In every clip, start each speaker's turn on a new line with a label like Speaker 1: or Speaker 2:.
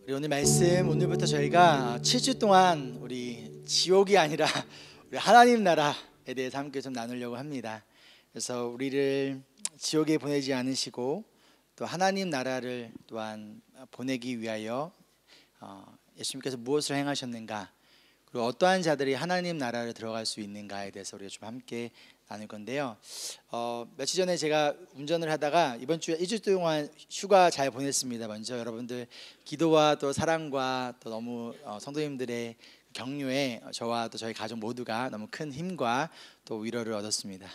Speaker 1: 우리 오늘 말씀, 오늘부터 저희가 7주 동안 우리 지옥이 아니라 우리 하나님 나라에 대해서 함께 좀 나누려고 합니다. 그래서 우리를 지옥에 보내지 않으시고 또 하나님 나라를 또한 보내기 위하여 예수님께서 무엇을 행하셨는가, 그리고 어떠한 자들이 하나님 나라를 들어갈 수 있는가에 대해서 우리가 좀 함께 나눌 건데요. 며칠 전에 제가 운전을 하다가 이번 주에 2주 동안 휴가 잘 보냈습니다. 먼저 여러분들 기도와 또 사랑과 또 너무 성도님들의 격려에 저와 또 저희 가족 모두가 너무 큰 힘과 또 위로를 얻었습니다.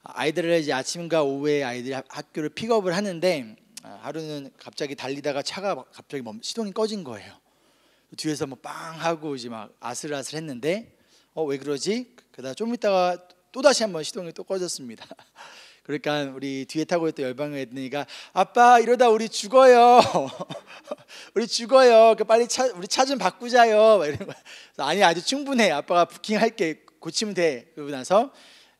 Speaker 1: 아이들을 이제 아침과 오후에 아이들이 학교를 픽업을 하는데 하루는 갑자기 달리다가 차가 갑자기 시동이 꺼진 거예요. 뒤에서 뭐 빵 하고 이제 막 아슬아슬했는데 왜 그러지? 그러다 좀 있다가 또 다시 한번 시동이 또 꺼졌습니다. 그러니까 우리 뒤에 타고 있던 열방의 애들이가 아빠 이러다 우리 죽어요. 우리 죽어요. 빨리 우리 차 좀 바꾸자요. 막 이런 거. 아니 아주 충분해. 아빠가 부킹할게. 고치면 돼. 그러고 나서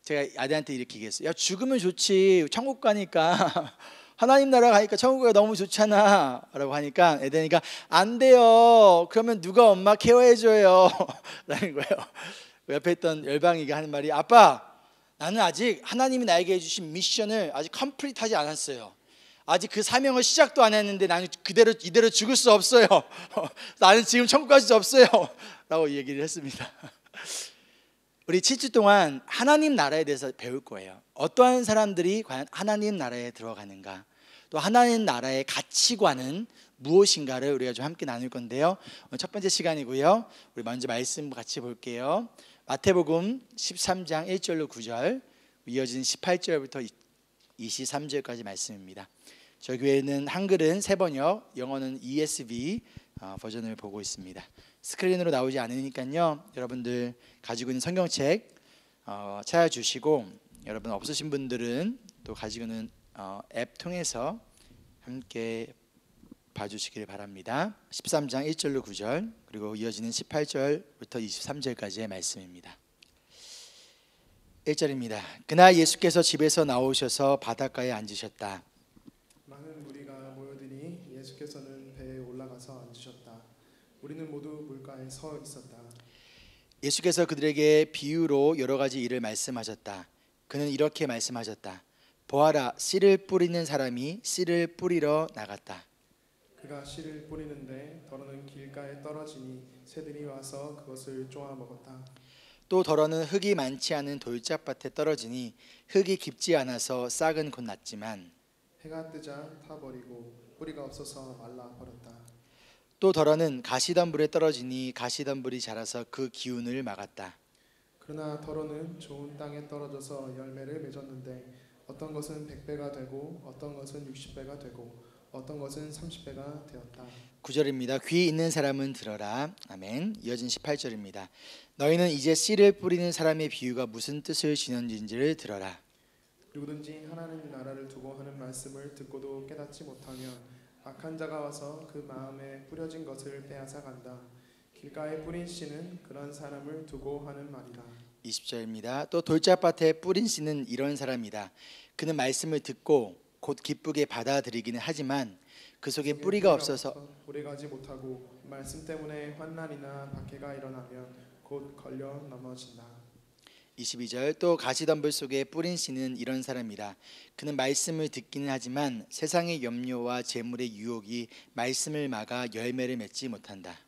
Speaker 1: 제가 아들한테 이렇게 얘기했어요. 야 죽으면 좋지. 천국 가니까. 하나님 나라 가니까 천국이 너무 좋잖아 라고 하니까 애들이가 안 돼요. 그러면 누가 엄마 케어해줘요. 라는 거예요. 옆에 있던 열방이가 하는 말이 아빠 나는 아직 하나님이 나에게 해주신 미션을 아직 컴플리트하지 않았어요. 아직 그 사명을 시작도 안 했는데 나는 이대로 죽을 수 없어요. 나는 지금 천국 갈 수 없어요 라고 얘기를 했습니다. 우리 7주 동안 하나님 나라에 대해서 배울 거예요. 어떠한 사람들이 과연 하나님 나라에 들어가는가, 또 하나님 나라의 가치관은 무엇인가를 우리가 좀 함께 나눌 건데요. 오늘 첫 번째 시간이고요. 우리 먼저 말씀 같이 볼게요. 마태복음 13장 1절로 9절, 이어진 18절부터 23절까지 말씀입니다. 저희 교회는 한글은 세번역, 영어는 ESV 버전을 보고 있습니다. 스크린으로 나오지 않으니까요. 여러분들 가지고 있는 성경책 찾아주시고, 여러분 없으신 분들은 또 가지고 있는 앱 통해서 함께 봐주시길 바랍니다. 13장 1절로 9절 그리고 이어지는 18절부터 23절까지의 말씀입니다. 1절입니다. 그날 예수께서 집에서 나오셔서 바닷가에 앉으셨다.
Speaker 2: 많은 무리가 모여드니 예수께서는 배에 올라가서 앉으셨다. 우리는 모두 물가에 서 있었다.
Speaker 1: 예수께서 그들에게 비유로 여러 가지 일을 말씀하셨다. 그는 이렇게 말씀하셨다. 보아라, 씨를 뿌리는 사람이 씨를 뿌리러 나갔다.
Speaker 2: 그가 씨를 뿌리는데 덜어는 길가에 떨어지니 새들이 와서 그것을 쪼아 먹었다.
Speaker 1: 또 덜어는 흙이 많지 않은 돌짝밭에 떨어지니 흙이 깊지 않아서 싹은 곧 났지만
Speaker 2: 해가 뜨자 타버리고 뿌리가 없어서 말라 버렸다.
Speaker 1: 또 덜어는 가시덤불에 떨어지니 가시덤불이 자라서 그 기운을 막았다.
Speaker 2: 그러나 덜어는 좋은 땅에 떨어져서 열매를 맺었는데 어떤 것은 100배가 되고 어떤 것은 60배가 되고 어떤 것은 30배가 되었다.
Speaker 1: 9절입니다. 귀 있는 사람은 들어라. 아멘. 이어진 18절입니다. 너희는 이제 씨를 뿌리는 사람의 비유가 무슨 뜻을 지는지를 들어라.
Speaker 2: 누구든지 하나님 나라를 두고 하는 말씀을 듣고도 깨닫지 못하면 악한 자가 와서 그 마음에 뿌려진 것을 빼앗아 간다. 길가에 뿌린 씨는 그런 사람을 두고 하는 말이다.
Speaker 1: 20절입니다. 또 돌짝밭에 뿌린 씨는 이런 사람이다. 그는 말씀을 듣고 곧 기쁘게 받아들이기는 하지만 그 속에 뿌리가 없어서
Speaker 2: 오래가지 못하고 말씀 때문에 환난이나 박해가 일어나면 곧 걸려 넘어진다.
Speaker 1: 22절 또 가시덤불 속에 뿌린 씨는 이런 사람이다. 그는 말씀을 듣기는 하지만 세상의 염려와 재물의 유혹이 말씀을 막아 열매를 맺지 못한다.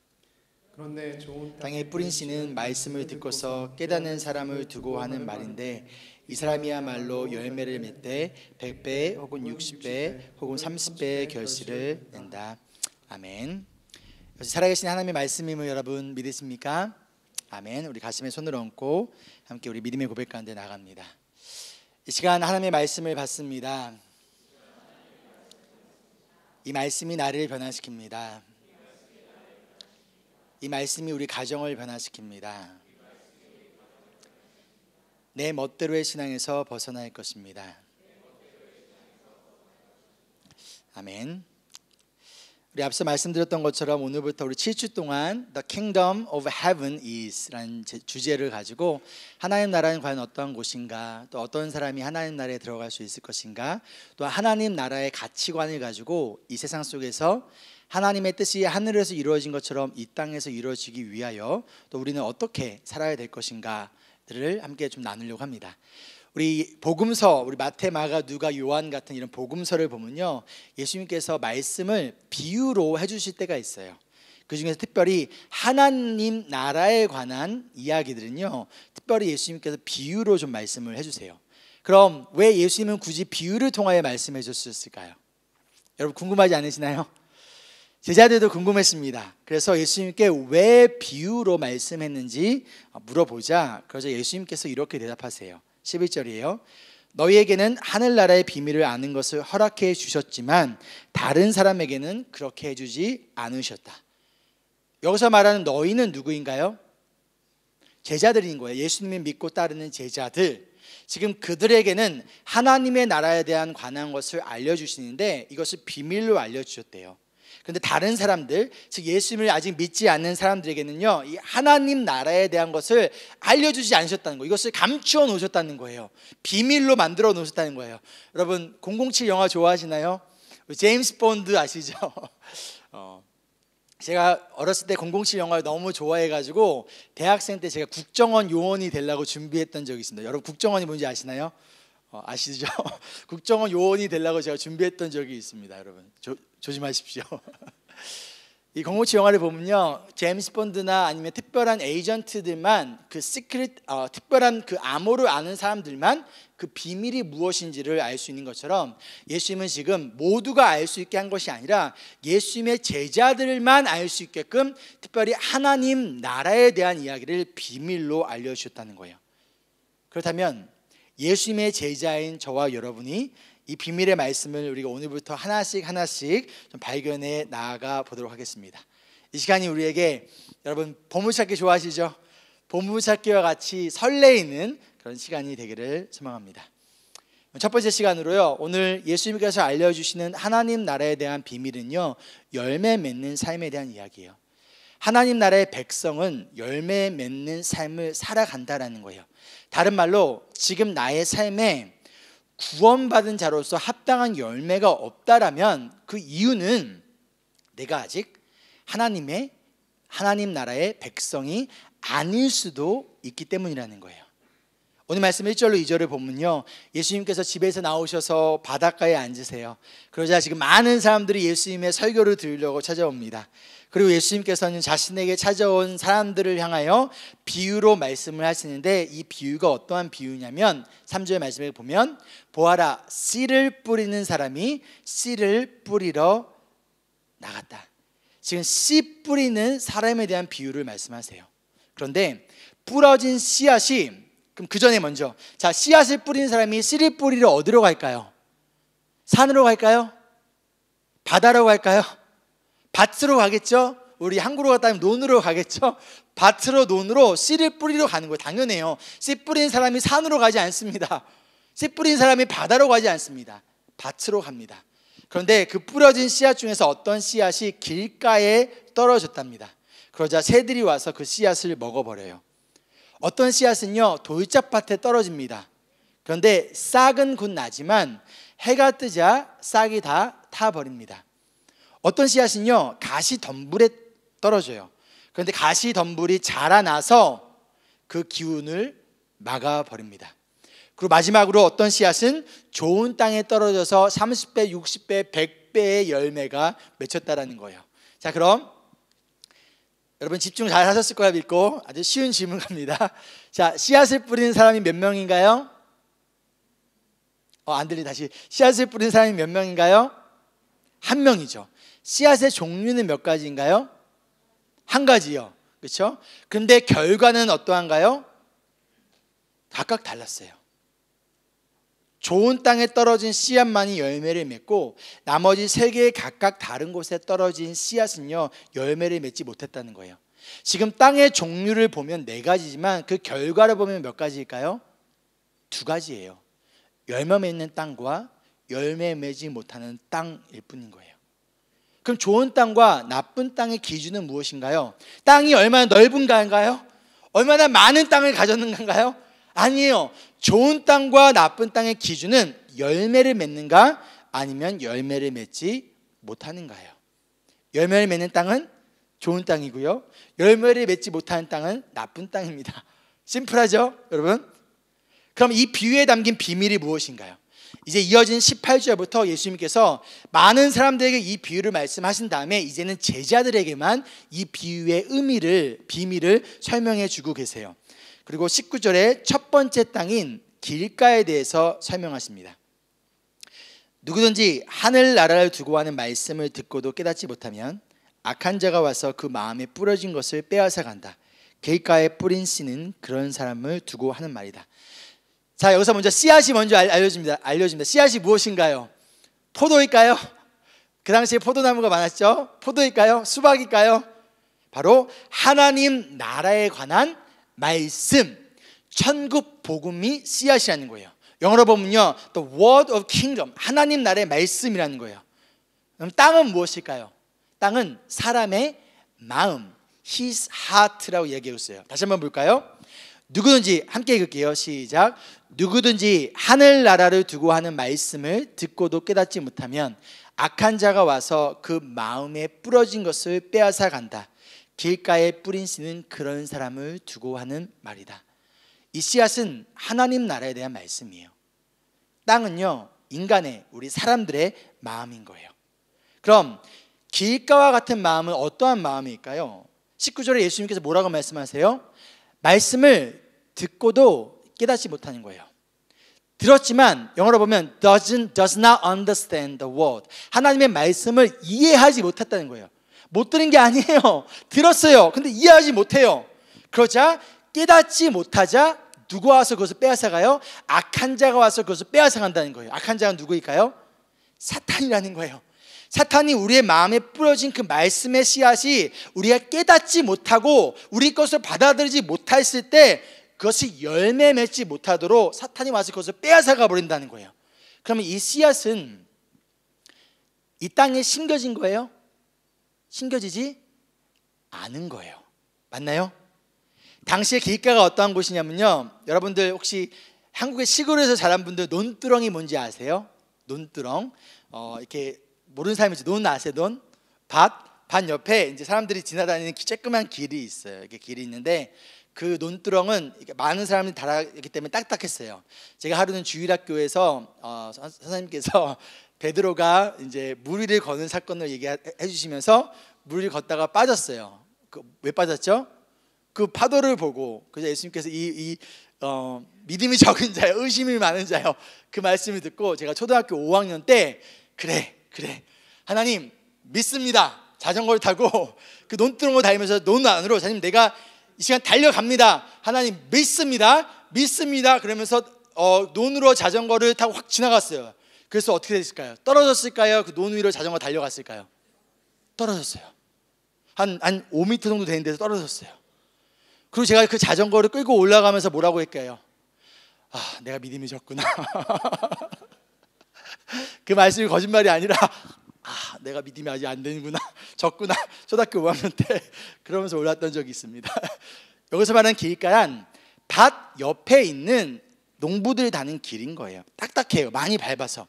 Speaker 2: 그런데 좋은
Speaker 1: 땅에 뿌린 씨는 말씀을 듣고서 깨닫는 사람을 두고 하는 말인데 이 사람이야말로 열매를 맺되 100배 혹은 60배 혹은 30배의 결실을 낸다. 아멘. 살아계신 하나님의 말씀임을 여러분 믿으십니까? 아멘. 우리 가슴에 손을 얹고 함께 우리 믿음의 고백 가운데 나갑니다. 이 시간 하나님의 말씀을 받습니다. 이 말씀이 나를 변화시킵니다. 이 말씀이 우리 가정을 변화시킵니다. 내 멋대로의 신앙에서 벗어날 것입니다. 아멘. 우리 앞서 말씀드렸던 것처럼 오늘부터 우리 7주 동안 The Kingdom of Heaven is 라는 주제를 가지고 하나님 나라는 과연 어떤 곳인가, 또 어떤 사람이 하나님 나라에 들어갈 수 있을 것인가, 또 하나님 나라의 가치관을 가지고 이 세상 속에서 하나님의 뜻이 하늘에서 이루어진 것처럼 이 땅에서 이루어지기 위하여 또 우리는 어떻게 살아야 될 것인가를 함께 좀 나누려고 합니다. 우리 복음서, 우리 마태, 마가, 누가, 요한 같은 이런 복음서를 보면요, 예수님께서 말씀을 비유로 해주실 때가 있어요. 그 중에서 특별히 하나님 나라에 관한 이야기들은요, 특별히 예수님께서 비유로 좀 말씀을 해주세요. 그럼 왜 예수님은 굳이 비유를 통하여 말씀해 주셨을까요? 여러분 궁금하지 않으시나요? 제자들도 궁금했습니다. 그래서 예수님께 왜 비유로 말씀했는지 물어보자. 그래서 예수님께서 이렇게 대답하세요. 11절이에요. 너희에게는 하늘나라의 비밀을 아는 것을 허락해 주셨지만 다른 사람에게는 그렇게 해주지 않으셨다. 여기서 말하는 너희는 누구인가요? 제자들인 거예요. 예수님을 믿고 따르는 제자들. 지금 그들에게는 하나님의 나라에 대한 관한 것을 알려주시는데 이것을 비밀로 알려주셨대요. 그런데 다른 사람들, 즉 예수님을 아직 믿지 않는 사람들에게는요, 이 하나님 나라에 대한 것을 알려주지 않으셨다는 거예요. 이것을 감추어 놓으셨다는 거예요. 비밀로 만들어 놓으셨다는 거예요. 여러분 007 영화 좋아하시나요? 제임스 본드 아시죠? 제가 어렸을 때 007 영화를 너무 좋아해가지고 대학생 때 제가 국정원 요원이 되려고 준비했던 적이 있습니다. 여러분 국정원이 뭔지 아시나요? 아시죠? 국정원 요원이 되려고 제가 준비했던 적이 있습니다. 여러분 조심하십시오. 이 007 영화를 보면요, 제임스 본드나 아니면 특별한 에이전트들만 그 시크릿, 특별한 그 암호를 아는 사람들만 그 비밀이 무엇인지를 알 수 있는 것처럼 예수님은 지금 모두가 알 수 있게 한 것이 아니라 예수님의 제자들만 알 수 있게끔 특별히 하나님 나라에 대한 이야기를 비밀로 알려주셨다는 거예요. 그렇다면 예수님의 제자인 저와 여러분이 이 비밀의 말씀을 우리가 오늘부터 하나씩 좀 발견해 나아가 보도록 하겠습니다. 이 시간이 우리에게, 여러분 보물찾기 좋아하시죠? 보물찾기와 같이 설레이는 그런 시간이 되기를 소망합니다. 첫 번째 시간으로요, 오늘 예수님께서 알려주시는 하나님 나라에 대한 비밀은요, 열매 맺는 삶에 대한 이야기예요. 하나님 나라의 백성은 열매 맺는 삶을 살아간다라는 거예요. 다른 말로 지금 나의 삶에 구원받은 자로서 합당한 열매가 없다라면 그 이유는 내가 아직 하나님 나라의 백성이 아닐 수도 있기 때문이라는 거예요. 오늘 말씀 1절로 2절을 보면요, 예수님께서 집에서 나오셔서 바닷가에 앉으세요. 그러자 지금 많은 사람들이 예수님의 설교를 들으려고 찾아옵니다. 그리고 예수님께서는 자신에게 찾아온 사람들을 향하여 비유로 말씀을 하시는데, 이 비유가 어떠한 비유냐면 3절 말씀을 보면 보아라, 씨를 뿌리는 사람이 씨를 뿌리러 나갔다. 지금 씨 뿌리는 사람에 대한 비유를 말씀하세요. 그런데 뿌려진 씨앗이, 그럼 그 전에 먼저, 자, 씨앗을 뿌리는 사람이 씨를 뿌리러 어디로 갈까요? 산으로 갈까요? 바다로 갈까요? 밭으로 가겠죠? 우리 한국으로 갔다면 논으로 가겠죠? 밭으로, 논으로 씨를 뿌리러 가는 거예요. 당연해요. 씨 뿌리는 사람이 산으로 가지 않습니다. 씨 뿌리는 사람이 바다로 가지 않습니다. 밭으로 갑니다. 그런데 그 뿌려진 씨앗 중에서 어떤 씨앗이 길가에 떨어졌답니다. 그러자 새들이 와서 그 씨앗을 먹어버려요. 어떤 씨앗은요, 돌짝밭에 떨어집니다. 그런데 싹은 곧 나지만 해가 뜨자 싹이 다 타버립니다. 어떤 씨앗은요, 가시덤불에 떨어져요. 그런데 가시덤불이 자라나서 그 기운을 막아버립니다. 그리고 마지막으로 어떤 씨앗은 좋은 땅에 떨어져서 30배, 60배, 100배의 열매가 맺혔다라는 거예요. 자, 그럼 여러분 집중 잘 하셨을 거라 믿고 아주 쉬운 질문 갑니다. 자, 씨앗을 뿌리는 사람이 몇 명인가요? 안 들리 다시. 씨앗을 뿌리는 사람이 몇 명인가요? 한 명이죠. 씨앗의 종류는 몇 가지인가요? 한 가지요. 그렇죠? 근데 결과는 어떠한가요? 각각 달랐어요. 좋은 땅에 떨어진 씨앗만이 열매를 맺고 나머지 세 개의 각각 다른 곳에 떨어진 씨앗은요, 열매를 맺지 못했다는 거예요. 지금 땅의 종류를 보면 네 가지지만 그 결과를 보면 몇 가지일까요? 두 가지예요. 열매 맺는 땅과 열매 맺지 못하는 땅일 뿐인 거예요. 그럼 좋은 땅과 나쁜 땅의 기준은 무엇인가요? 땅이 얼마나 넓은가인가요? 얼마나 많은 땅을 가졌는가요? 아니에요. 좋은 땅과 나쁜 땅의 기준은 열매를 맺는가 아니면 열매를 맺지 못하는가요? 열매를 맺는 땅은 좋은 땅이고요, 열매를 맺지 못하는 땅은 나쁜 땅입니다. 심플하죠, 여러분? 그럼 이 비유에 담긴 비밀이 무엇인가요? 이제 이어진 18절부터 예수님께서 많은 사람들에게 이 비유를 말씀하신 다음에 이제는 제자들에게만 이 비유의 비밀을 설명해 주고 계세요. 그리고 19절에 첫 번째 땅인 길가에 대해서 설명하십니다. 누구든지 하늘나라를 두고 하는 말씀을 듣고도 깨닫지 못하면 악한 자가 와서 그 마음에 뿌려진 것을 빼앗아 간다. 길가에 뿌린 씨는 그런 사람을 두고 하는 말이다. 자, 여기서 먼저 씨앗이 먼저 알려줍니다. 씨앗이 무엇인가요? 포도일까요? 그 당시에 포도나무가 많았죠? 포도일까요? 수박일까요? 바로 하나님 나라에 관한 말씀, 천국 복음이 씨앗이라는 거예요. 영어로 보면요, The Word of Kingdom, 하나님 나라의 말씀이라는 거예요. 그럼 땅은 무엇일까요? 땅은 사람의 마음, His heart라고 얘기하고 있어요. 다시 한번 볼까요? 누구든지, 함께 읽을게요. 시작. 누구든지 하늘나라를 두고 하는 말씀을 듣고도 깨닫지 못하면 악한 자가 와서 그 마음에 뿌려진 것을 빼앗아 간다. 길가에 뿌린 씨는 그런 사람을 두고 하는 말이다. 이 씨앗은 하나님 나라에 대한 말씀이에요. 땅은요, 인간의, 우리 사람들의 마음인 거예요. 그럼 길가와 같은 마음은 어떠한 마음일까요? 19절에 예수님께서 뭐라고 말씀하세요? 말씀을 듣고도 깨닫지 못하는 거예요. 들었지만 영어로 보면 does not understand the word, 하나님의 말씀을 이해하지 못했다는 거예요. 못 들은 게 아니에요. 들었어요. 근데 이해하지 못해요. 그러자 깨닫지 못하자 누가 와서 그것을 빼앗아가요? 악한 자가 와서 그것을 빼앗아간다는 거예요. 악한 자가 누구일까요? 사탄이라는 거예요. 사탄이 우리의 마음에 뿌려진 그 말씀의 씨앗이 우리가 깨닫지 못하고 우리 것을 받아들이지 못했을 때 그것이 열매 맺지 못하도록 사탄이 와서 그것을 빼앗아가 버린다는 거예요. 그러면 이 씨앗은 이 땅에 심겨진 거예요? 심겨지지 않은 거예요. 맞나요? 당시의 길가가 어떠한 곳이냐면요, 여러분들 혹시 한국의 시골에서 자란 분들 논두렁이 뭔지 아세요? 논두렁, 이렇게 모르는 사람이 있죠. 논 아세요? 논? 밭 옆에 이제 사람들이 지나다니는 쬐끄만 길이 있어요. 이렇게 길이 있는데 그 논두렁은 많은 사람들이 달았기 때문에 딱딱했어요. 제가 하루는 주일학교에서 선생님께서 베드로가 이제 물 위를 거는 사건을 얘기해 주시면서 물 위를 걷다가 빠졌어요. 왜 빠졌죠? 그 파도를 보고. 그래서 예수님께서 믿음이 적은 자요, 의심이 많은 자요, 그 말씀을 듣고 제가 초등학교 5학년 때 그래 하나님 믿습니다, 자전거를 타고 그 논두렁을 달리면서 논 안으로, 하나님 내가 이 시간 달려갑니다, 하나님 믿습니다 그러면서 논으로 자전거를 타고 확 지나갔어요. 그래서 어떻게 됐을까요? 떨어졌을까요? 그 논 위로 자전거 달려갔을까요? 떨어졌어요. 한 5m 정도 되는 데서 떨어졌어요. 그리고 제가 그 자전거를 끌고 올라가면서 뭐라고 할까요? 아, 내가 믿음이 적구나. 그 말씀이 거짓말이 아니라 내가 믿음이 아직 안 되는구나, 적구나, 초등학교 5학년 때 그러면서 올랐던 적이 있습니다. 여기서 말하는 길가란 밭 옆에 있는 농부들이 다니는 길인 거예요. 딱딱해요, 많이 밟아서.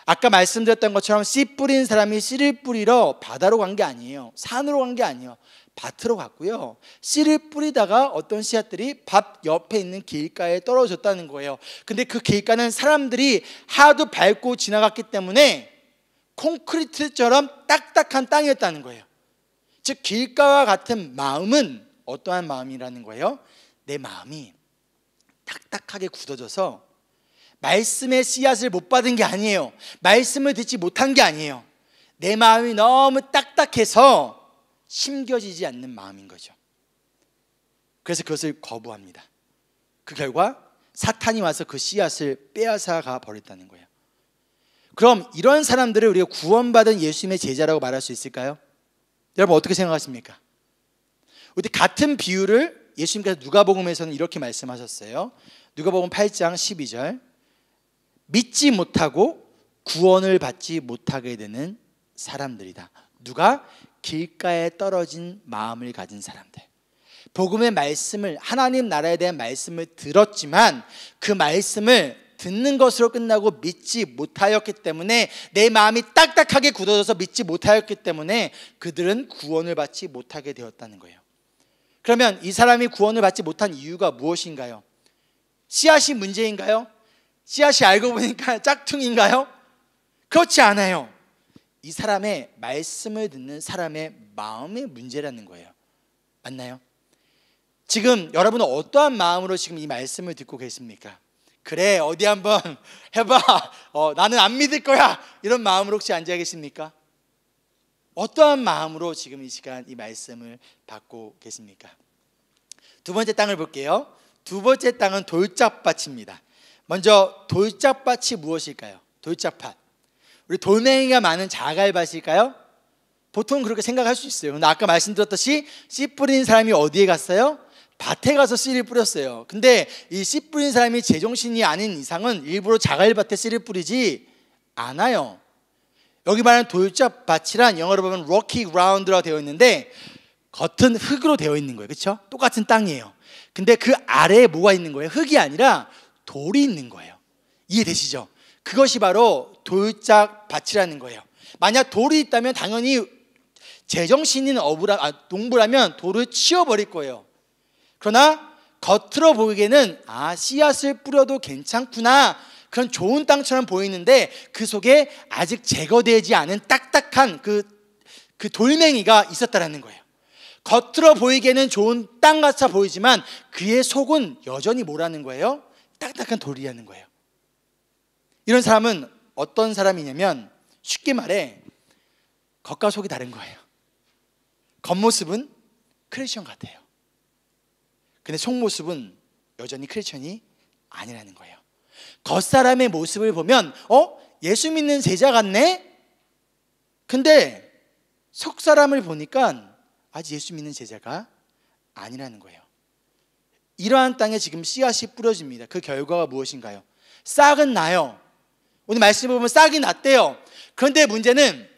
Speaker 1: 아까 말씀드렸던 것처럼 씨 뿌린 사람이 씨를 뿌리러 바다로 간 게 아니에요. 산으로 간 게 아니에요. 밭으로 갔고요, 씨를 뿌리다가 어떤 씨앗들이 밭 옆에 있는 길가에 떨어졌다는 거예요. 근데 그 길가는 사람들이 하도 밟고 지나갔기 때문에 콘크리트처럼 딱딱한 땅이었다는 거예요. 즉 길가와 같은 마음은 어떠한 마음이라는 거예요? 내 마음이 딱딱하게 굳어져서 말씀의 씨앗을 못 받은 게 아니에요. 말씀을 듣지 못한 게 아니에요. 내 마음이 너무 딱딱해서 심겨지지 않는 마음인 거죠. 그래서 그것을 거부합니다. 그 결과 사탄이 와서 그 씨앗을 빼앗아 가 버렸다는 거예요. 그럼 이런 사람들을 우리가 구원받은 예수님의 제자라고 말할 수 있을까요? 여러분 어떻게 생각하십니까? 우리 같은 비유를 예수님께서 누가복음에서는 이렇게 말씀하셨어요. 누가복음 8장 12절, 믿지 못하고 구원을 받지 못하게 되는 사람들이다. 누가? 길가에 떨어진 마음을 가진 사람들. 복음의 말씀을, 하나님 나라에 대한 말씀을 들었지만 그 말씀을 듣는 것으로 끝나고 믿지 못하였기 때문에, 내 마음이 딱딱하게 굳어져서 믿지 못하였기 때문에 그들은 구원을 받지 못하게 되었다는 거예요. 그러면 이 사람이 구원을 받지 못한 이유가 무엇인가요? 씨앗이 문제인가요? 씨앗이 알고 보니까 짝퉁인가요? 그렇지 않아요. 이 사람의 말씀을 듣는 사람의 마음의 문제라는 거예요. 맞나요? 지금 여러분은 어떠한 마음으로 지금 이 말씀을 듣고 계십니까? 그래, 어디 한번 해봐. 나는 안 믿을 거야. 이런 마음으로 혹시 앉아 계십니까? 어떠한 마음으로 지금 이 시간 이 말씀을 받고 계십니까? 두 번째 땅을 볼게요. 두 번째 땅은 돌짝밭입니다. 먼저 돌짝밭이 무엇일까요? 돌짝밭. 우리 돌멩이가 많은 자갈밭일까요? 보통 그렇게 생각할 수 있어요. 근데 아까 말씀드렸듯이 씨 뿌린 사람이 어디에 갔어요? 밭에 가서 씨를 뿌렸어요. 근데 이 씨 뿌린 사람이 제정신이 아닌 이상은 일부러 자갈밭에 씨를 뿌리지 않아요. 여기 말하는 돌짝밭이란 영어로 보면 rocky ground라고 되어 있는데 겉은 흙으로 되어 있는 거예요. 그렇죠? 똑같은 땅이에요. 근데 그 아래에 뭐가 있는 거예요? 흙이 아니라 돌이 있는 거예요. 이해되시죠? 그것이 바로 돌짝밭이라는 거예요. 만약 돌이 있다면 당연히 제정신인 농부라면 돌을 치워버릴 거예요. 그러나 겉으로 보기에는 씨앗을 뿌려도 괜찮구나, 그런 좋은 땅처럼 보이는데 그 속에 아직 제거되지 않은 딱딱한 그 돌멩이가 있었다라는 거예요. 겉으로 보이기에는 좋은 땅 같아 보이지만 그의 속은 여전히 뭐라는 거예요? 딱딱한 돌이라는 거예요. 이런 사람은 어떤 사람이냐면 쉽게 말해 겉과 속이 다른 거예요. 겉모습은 크리스천 같아요. 근데 속모습은 여전히 크리스천이 아니라는 거예요. 겉사람의 모습을 보면 예수 믿는 제자 같네? 근데 속사람을 보니까 아직 예수 믿는 제자가 아니라는 거예요. 이러한 땅에 지금 씨앗이 뿌려집니다. 그 결과가 무엇인가요? 싹은 나요. 오늘 말씀을 보면 싹이 났대요. 그런데 문제는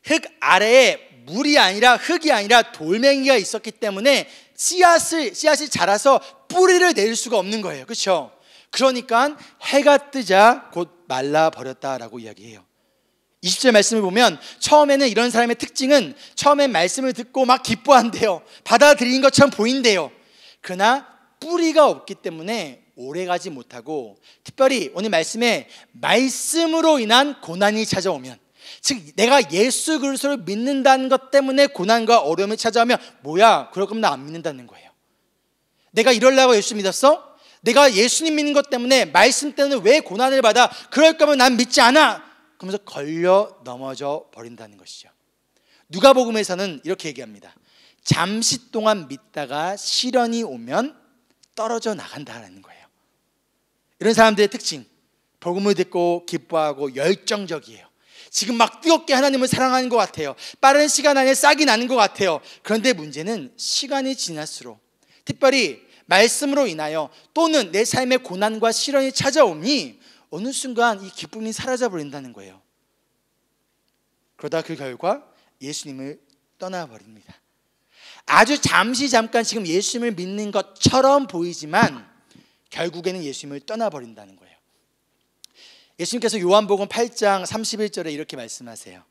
Speaker 1: 흙 아래에 물이 아니라 흙이 아니라 돌멩이가 있었기 때문에 씨앗이 자라서 뿌리를 내릴 수가 없는 거예요. 그렇죠? 그러니까 해가 뜨자 곧 말라버렸다라고 이야기해요. 20절 말씀을 보면 처음에는 이런 사람의 특징은 처음엔 말씀을 듣고 막 기뻐한대요. 받아들인 것처럼 보인대요. 그러나 뿌리가 없기 때문에 오래가지 못하고, 특별히 오늘 말씀에 말씀으로 인한 고난이 찾아오면, 즉 내가 예수 그리스도를 믿는다는 것 때문에 고난과 어려움이 찾아오면 뭐야? 그럴 거면 나 안 믿는다는 거예요. 내가 이러려고 예수 믿었어? 내가 예수님 믿는 것 때문에, 말씀 때문에 왜 고난을 받아? 그럴 거면 난 믿지 않아. 그러면서 걸려 넘어져 버린다는 것이죠. 누가복음에서는 이렇게 얘기합니다. 잠시 동안 믿다가 시련이 오면 떨어져 나간다는 거예요. 이런 사람들의 특징, 복음을 듣고 기뻐하고 열정적이에요. 지금 막 뜨겁게 하나님을 사랑하는 것 같아요. 빠른 시간 안에 싹이 나는 것 같아요. 그런데 문제는 시간이 지날수록, 특별히 말씀으로 인하여 또는 내 삶의 고난과 시련이 찾아오니 어느 순간 이 기쁨이 사라져 버린다는 거예요. 그러다 그 결과 예수님을 떠나버립니다. 아주 잠깐 지금 예수님을 믿는 것처럼 보이지만 결국에는 예수님을 떠나버린다는 거예요. 예수님께서 요한복음 8장 31절에 이렇게 말씀하세요.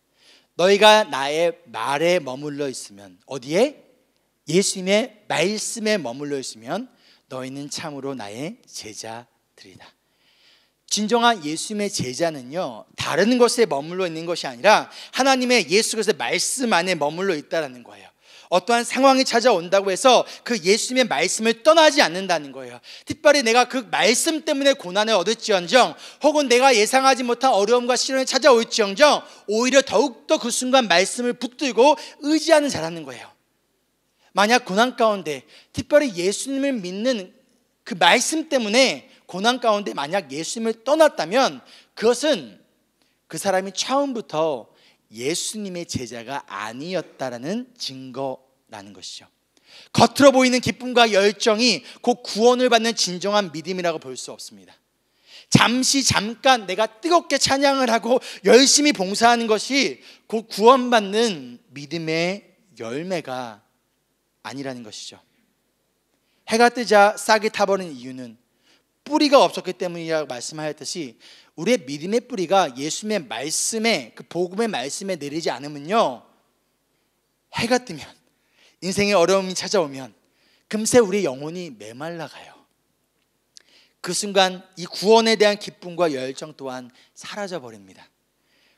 Speaker 1: 너희가 나의 말에 머물러 있으면, 어디에? 예수님의 말씀에 머물러 있으면 너희는 참으로 나의 제자들이다. 진정한 예수님의 제자는요, 다른 것에 머물러 있는 것이 아니라 하나님의 예수 그리스도의 말씀 안에 머물러 있다는 거예요. 어떠한 상황이 찾아온다고 해서 그 예수님의 말씀을 떠나지 않는다는 거예요. 특별히 내가 그 말씀 때문에 고난을 얻을지언정, 혹은 내가 예상하지 못한 어려움과 시련이 찾아올지언정, 오히려 더욱더 그 순간 말씀을 붙들고 의지하는 자라는 거예요. 만약 고난 가운데, 특별히 예수님을 믿는 그 말씀 때문에 고난 가운데 만약 예수님을 떠났다면 그것은 그 사람이 처음부터 예수님의 제자가 아니었다라는 증거라는 것이죠. 겉으로 보이는 기쁨과 열정이 곧 구원을 받는 진정한 믿음이라고 볼 수 없습니다. 잠깐 내가 뜨겁게 찬양을 하고 열심히 봉사하는 것이 곧 구원받는 믿음의 열매가 아니라는 것이죠. 해가 뜨자 싹이 타버린 이유는 뿌리가 없었기 때문이라고 말씀하였듯이 우리의 믿음의 뿌리가 예수님의 말씀에, 그 복음의 말씀에 내리지 않으면요, 해가 뜨면, 인생의 어려움이 찾아오면 금세 우리의 영혼이 메말라가요. 그 순간 이 구원에 대한 기쁨과 열정 또한 사라져버립니다.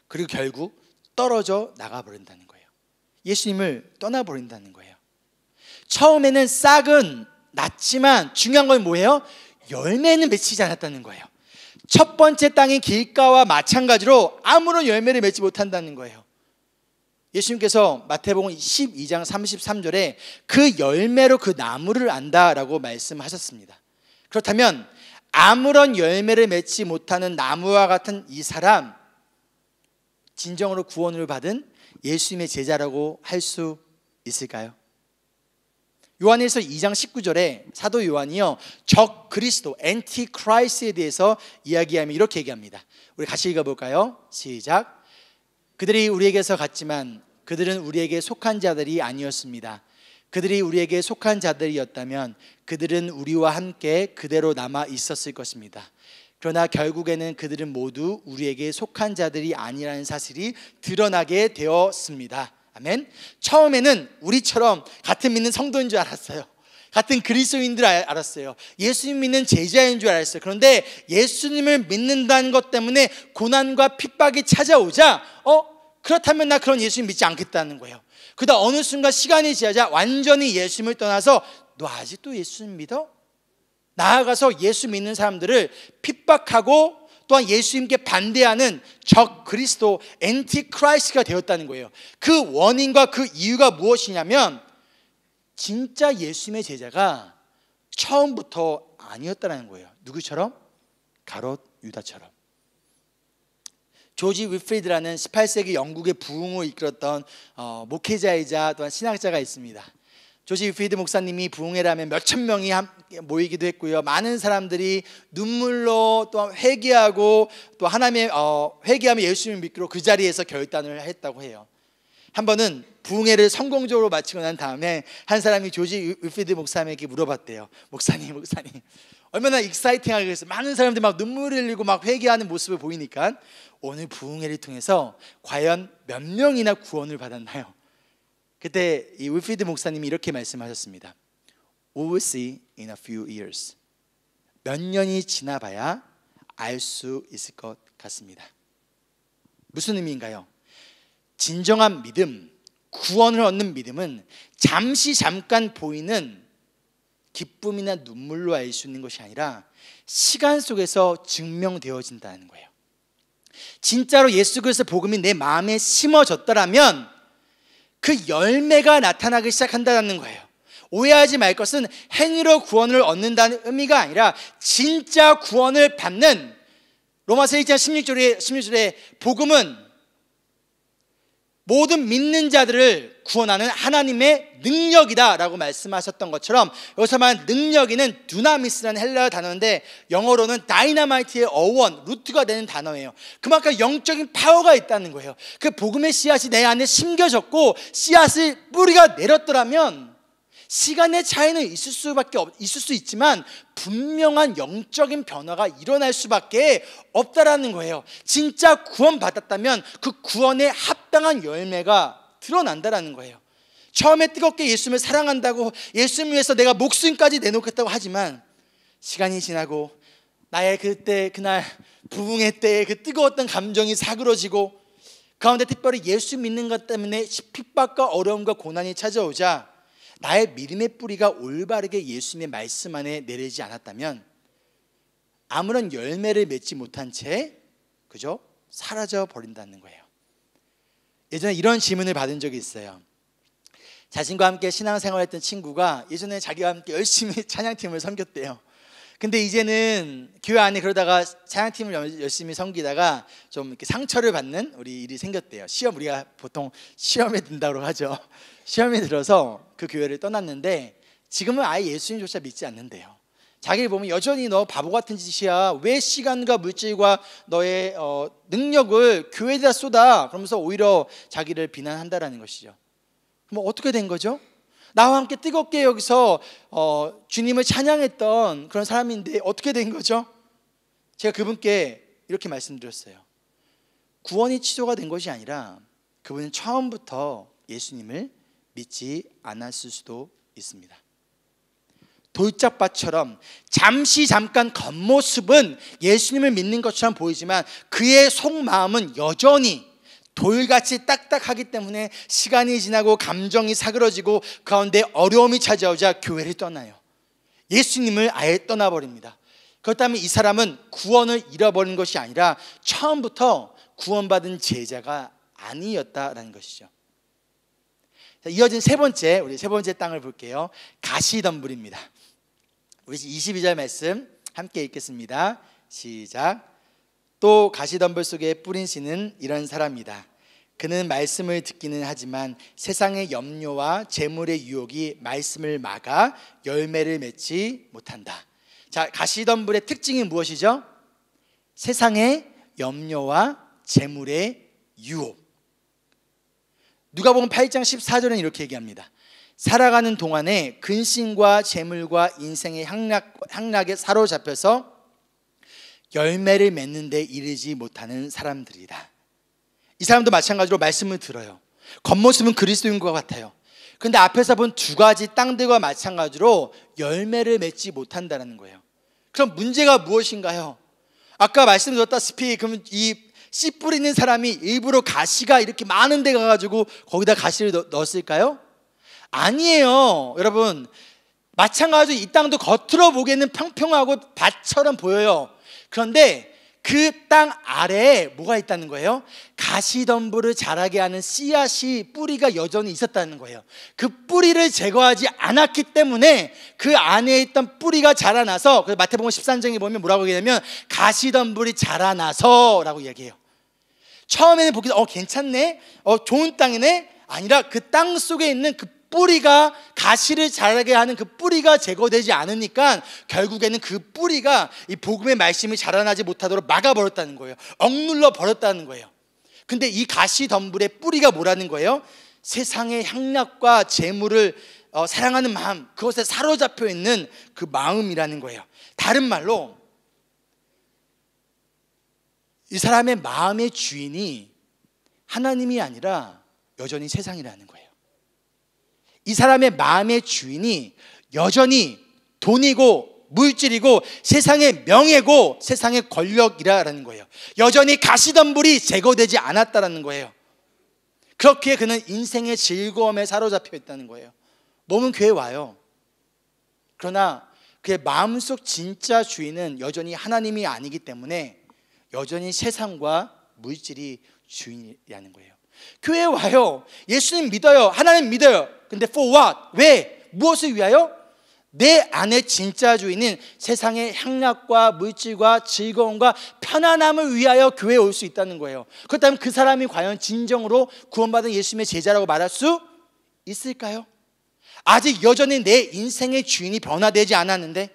Speaker 1: 그리고 결국 떨어져 나가버린다는 거예요. 예수님을 떠나버린다는 거예요. 처음에는 싹은 났지만 중요한 건 뭐예요? 열매는 맺히지 않았다는 거예요. 첫 번째 땅인 길가와 마찬가지로 아무런 열매를 맺지 못한다는 거예요. 예수님께서 마태복음 12장 33절에 그 열매로 그 나무를 안다라고 말씀하셨습니다. 그렇다면 아무런 열매를 맺지 못하는 나무와 같은 이 사람, 진정으로 구원을 받은 예수님의 제자라고 할 수 있을까요? 요한일서 2장 19절에 사도 요한이요, 적 그리스도, 엔티 크라이스트에 대해서 이야기하며 이렇게 얘기합니다. 우리 같이 읽어볼까요? 시작. 그들이 우리에게서 갔지만 그들은 우리에게 속한 자들이 아니었습니다. 그들이 우리에게 속한 자들이었다면 그들은 우리와 함께 그대로 남아 있었을 것입니다. 그러나 결국에는 그들은 모두 우리에게 속한 자들이 아니라는 사실이 드러나게 되었습니다. 아멘. 처음에는 우리처럼 같은 믿는 성도인 줄 알았어요. 같은 그리스도인 줄 알았어요. 예수님 믿는 제자인 줄 알았어요. 그런데 예수님을 믿는다는 것 때문에 고난과 핍박이 찾아오자 그렇다면 나 그런 예수님 믿지 않겠다는 거예요. 그러다 어느 순간 시간이 지나자 완전히 예수님을 떠나서 너 아직도 예수님 믿어? 나아가서 예수 믿는 사람들을 핍박하고 또한 예수님께 반대하는 적 그리스도, 엔티 크라이스트가 되었다는 거예요. 그 원인과 그 이유가 무엇이냐면 진짜 예수님의 제자가 처음부터 아니었다는 거예요. 누구처럼? 가롯 유다처럼. 조지 위프리드라는 18세기 영국의 부흥을 이끌었던 목회자이자 또한 신학자가 있습니다. 조지 위프리드 목사님이 부흥회라면 몇천 명이 모이기도 했고요. 많은 사람들이 눈물로 또한 회개하고 또 하나님의 회개하며 예수님을 믿기로 그 자리에서 결단을 했다고 해요. 한 번은 부흥회를 성공적으로 마치고 난 다음에 한 사람이 조지 위프리드 목사님에게 물어봤대요. 목사님 얼마나 익사이팅하겠어요. 많은 사람들이 막 눈물을 흘리고 막 회개하는 모습을 보이니까 오늘 부흥회를 통해서 과연 몇 명이나 구원을 받았나요? 그때 이 위프리드 목사님이 이렇게 말씀하셨습니다. We will see in a few years. 몇 년이 지나봐야 알 수 있을 것 같습니다. 무슨 의미인가요? 진정한 믿음, 구원을 얻는 믿음은 잠깐 보이는 기쁨이나 눈물로 알 수 있는 것이 아니라 시간 속에서 증명되어진다는 거예요. 진짜로 예수 그리스도 복음이 내 마음에 심어졌더라면 그 열매가 나타나기 시작한다는 거예요. 오해하지 말 것은 행위로 구원을 얻는다는 의미가 아니라 진짜 구원을 받는, 로마서 1장 16절에 복음은 모든 믿는 자들을 구원하는 하나님의 능력이다 라고 말씀하셨던 것처럼 여기서 말한 능력이는 두나미스라는 헬라어 단어인데 영어로는 다이너마이트의 어원, 루트가 되는 단어예요. 그만큼 영적인 파워가 있다는 거예요. 그 복음의 씨앗이 내 안에 심겨졌고 씨앗을 뿌리가 내렸더라면 시간의 차이는 있을 수 있지만 분명한 영적인 변화가 일어날 수밖에 없다라는 거예요. 진짜 구원받았다면 그 구원에 합당한 열매가 드러난다라는 거예요. 처음에 뜨겁게 예수님을 사랑한다고 예수님 위해서 내가 목숨까지 내놓겠다고 하지만 시간이 지나고 나의 그날 부흥회 때의 그 뜨거웠던 감정이 사그러지고 가운데 특별히 예수 믿는 것 때문에 핍박과 어려움과 고난이 찾아오자 나의 믿음의 뿌리가 올바르게 예수님의 말씀 안에 내리지 않았다면 아무런 열매를 맺지 못한 채 그저 사라져 버린다는 거예요. 예전에 이런 질문을 받은 적이 있어요. 자신과 함께 신앙생활했던 친구가 예전에 자기와 함께 열심히 찬양팀을 섬겼대요. 근데 이제는 교회 안에 그러다가 찬양팀을 열심히 섬기다가 좀 이렇게 상처를 받는 일이 생겼대요. 우리가 보통 시험에 든다고 하죠. 시험에 들어서 그 교회를 떠났는데 지금은 아예 예수님조차 믿지 않는데요. 자기를 보면 여전히 너 바보 같은 짓이야. 왜 시간과 물질과 너의 능력을 교회에다 쏟아? 그러면서 오히려 자기를 비난한다라는 것이죠. 그럼 어떻게 된 거죠? 나와 함께 뜨겁게 여기서 주님을 찬양했던 그런 사람인데 어떻게 된 거죠? 제가 그분께 이렇게 말씀드렸어요. 구원이 취소가 된 것이 아니라 그분은 처음부터 예수님을 믿지 않았을 수도 있습니다. 돌짝밭처럼 잠깐 겉모습은 예수님을 믿는 것처럼 보이지만 그의 속마음은 여전히 돌같이 딱딱하기 때문에 시간이 지나고 감정이 사그러지고 가운데 어려움이 찾아오자 교회를 떠나요. 예수님을 아예 떠나버립니다. 그렇다면 이 사람은 구원을 잃어버린 것이 아니라 처음부터 구원받은 제자가 아니었다라는 것이죠. 이어진 우리 세 번째 땅을 볼게요. 가시덤불입니다. 우리 22절 말씀 함께 읽겠습니다. 시작. 또 가시덤불 속에 뿌린 씨는 이런 사람이다. 그는 말씀을 듣기는 하지만 세상의 염려와 재물의 유혹이 말씀을 막아 열매를 맺지 못한다. 자, 가시덤불의 특징이 무엇이죠? 세상의 염려와 재물의 유혹. 누가복음 8장 14절은 이렇게 얘기합니다. 살아가는 동안에 근심과 재물과 인생의 향락에 사로잡혀서 열매를 맺는 데 이르지 못하는 사람들이다. 이 사람도 마찬가지로 말씀을 들어요. 겉모습은 그리스도인 것 같아요. 그런데 앞에서 본 두 가지 땅들과 마찬가지로 열매를 맺지 못한다는 거예요. 그럼 문제가 무엇인가요? 아까 말씀드렸다시피 그러면 이 씨 뿌리는 사람이 일부러 가시가 이렇게 많은 데 가가지고 거기다 가시를 넣었을까요? 아니에요. 여러분, 마찬가지로 이 땅도 겉으로 보기에는 평평하고 밭처럼 보여요. 그런데 그 땅 아래에 뭐가 있다는 거예요? 가시덤불을 자라게 하는 씨앗이 뿌리가 여전히 있었다는 거예요. 그 뿌리를 제거하지 않았기 때문에 그 안에 있던 뿌리가 자라나서, 그래서 마태복음 13장에 보면 뭐라고 얘기하냐면 가시덤불이 자라나서 라고 얘기해요. 처음에는 보기에 괜찮네, 좋은 땅이네, 아니라 그 땅 속에 있는 그 뿌리가, 가시를 자라게 하는 그 뿌리가 제거되지 않으니까 결국에는 그 뿌리가 이 복음의 말씀이 자라나지 못하도록 막아버렸다는 거예요. 억눌러 버렸다는 거예요. 근데 이 가시덤불의 뿌리가 뭐라는 거예요? 세상의 향락과 재물을 사랑하는 마음, 그것에 사로잡혀 있는 그 마음이라는 거예요. 다른 말로 이 사람의 마음의 주인이 하나님이 아니라 여전히 세상이라는 거예요. 이 사람의 마음의 주인이 여전히 돈이고 물질이고 세상의 명예고 세상의 권력이라는 거예요. 여전히 가시덤불이 제거되지 않았다는 거예요. 그렇게 그는 인생의 즐거움에 사로잡혀 있다는 거예요. 몸은 교회에 와요. 그러나 그의 마음속 진짜 주인은 여전히 하나님이 아니기 때문에 여전히 세상과 물질이 주인이라는 거예요. 교회에 와요. 예수님 믿어요. 하나님 믿어요. 근데 for what? 왜? 무엇을 위하여? 내 안에 진짜 주인은 세상의 향락과 물질과 즐거움과 편안함을 위하여 교회에 올 수 있다는 거예요. 그렇다면 그 사람이 과연 진정으로 구원받은 예수님의 제자라고 말할 수 있을까요? 아직 여전히 내 인생의 주인이 변화되지 않았는데,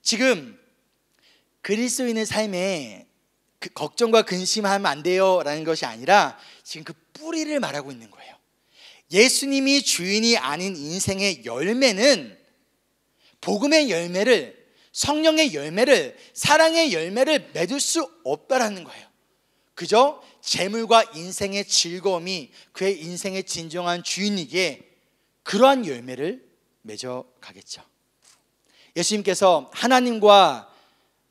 Speaker 1: 지금 그리스도인의 삶에 그 걱정과 근심하면 안 돼요 라는 것이 아니라 지금 그 뿌리를 말하고 있는 거예요. 예수님이 주인이 아닌 인생의 열매는, 복음의 열매를, 성령의 열매를, 사랑의 열매를 맺을 수 없다라는 거예요. 그저 재물과 인생의 즐거움이 그의 인생의 진정한 주인이기에 그러한 열매를 맺어가겠죠. 예수님께서 하나님과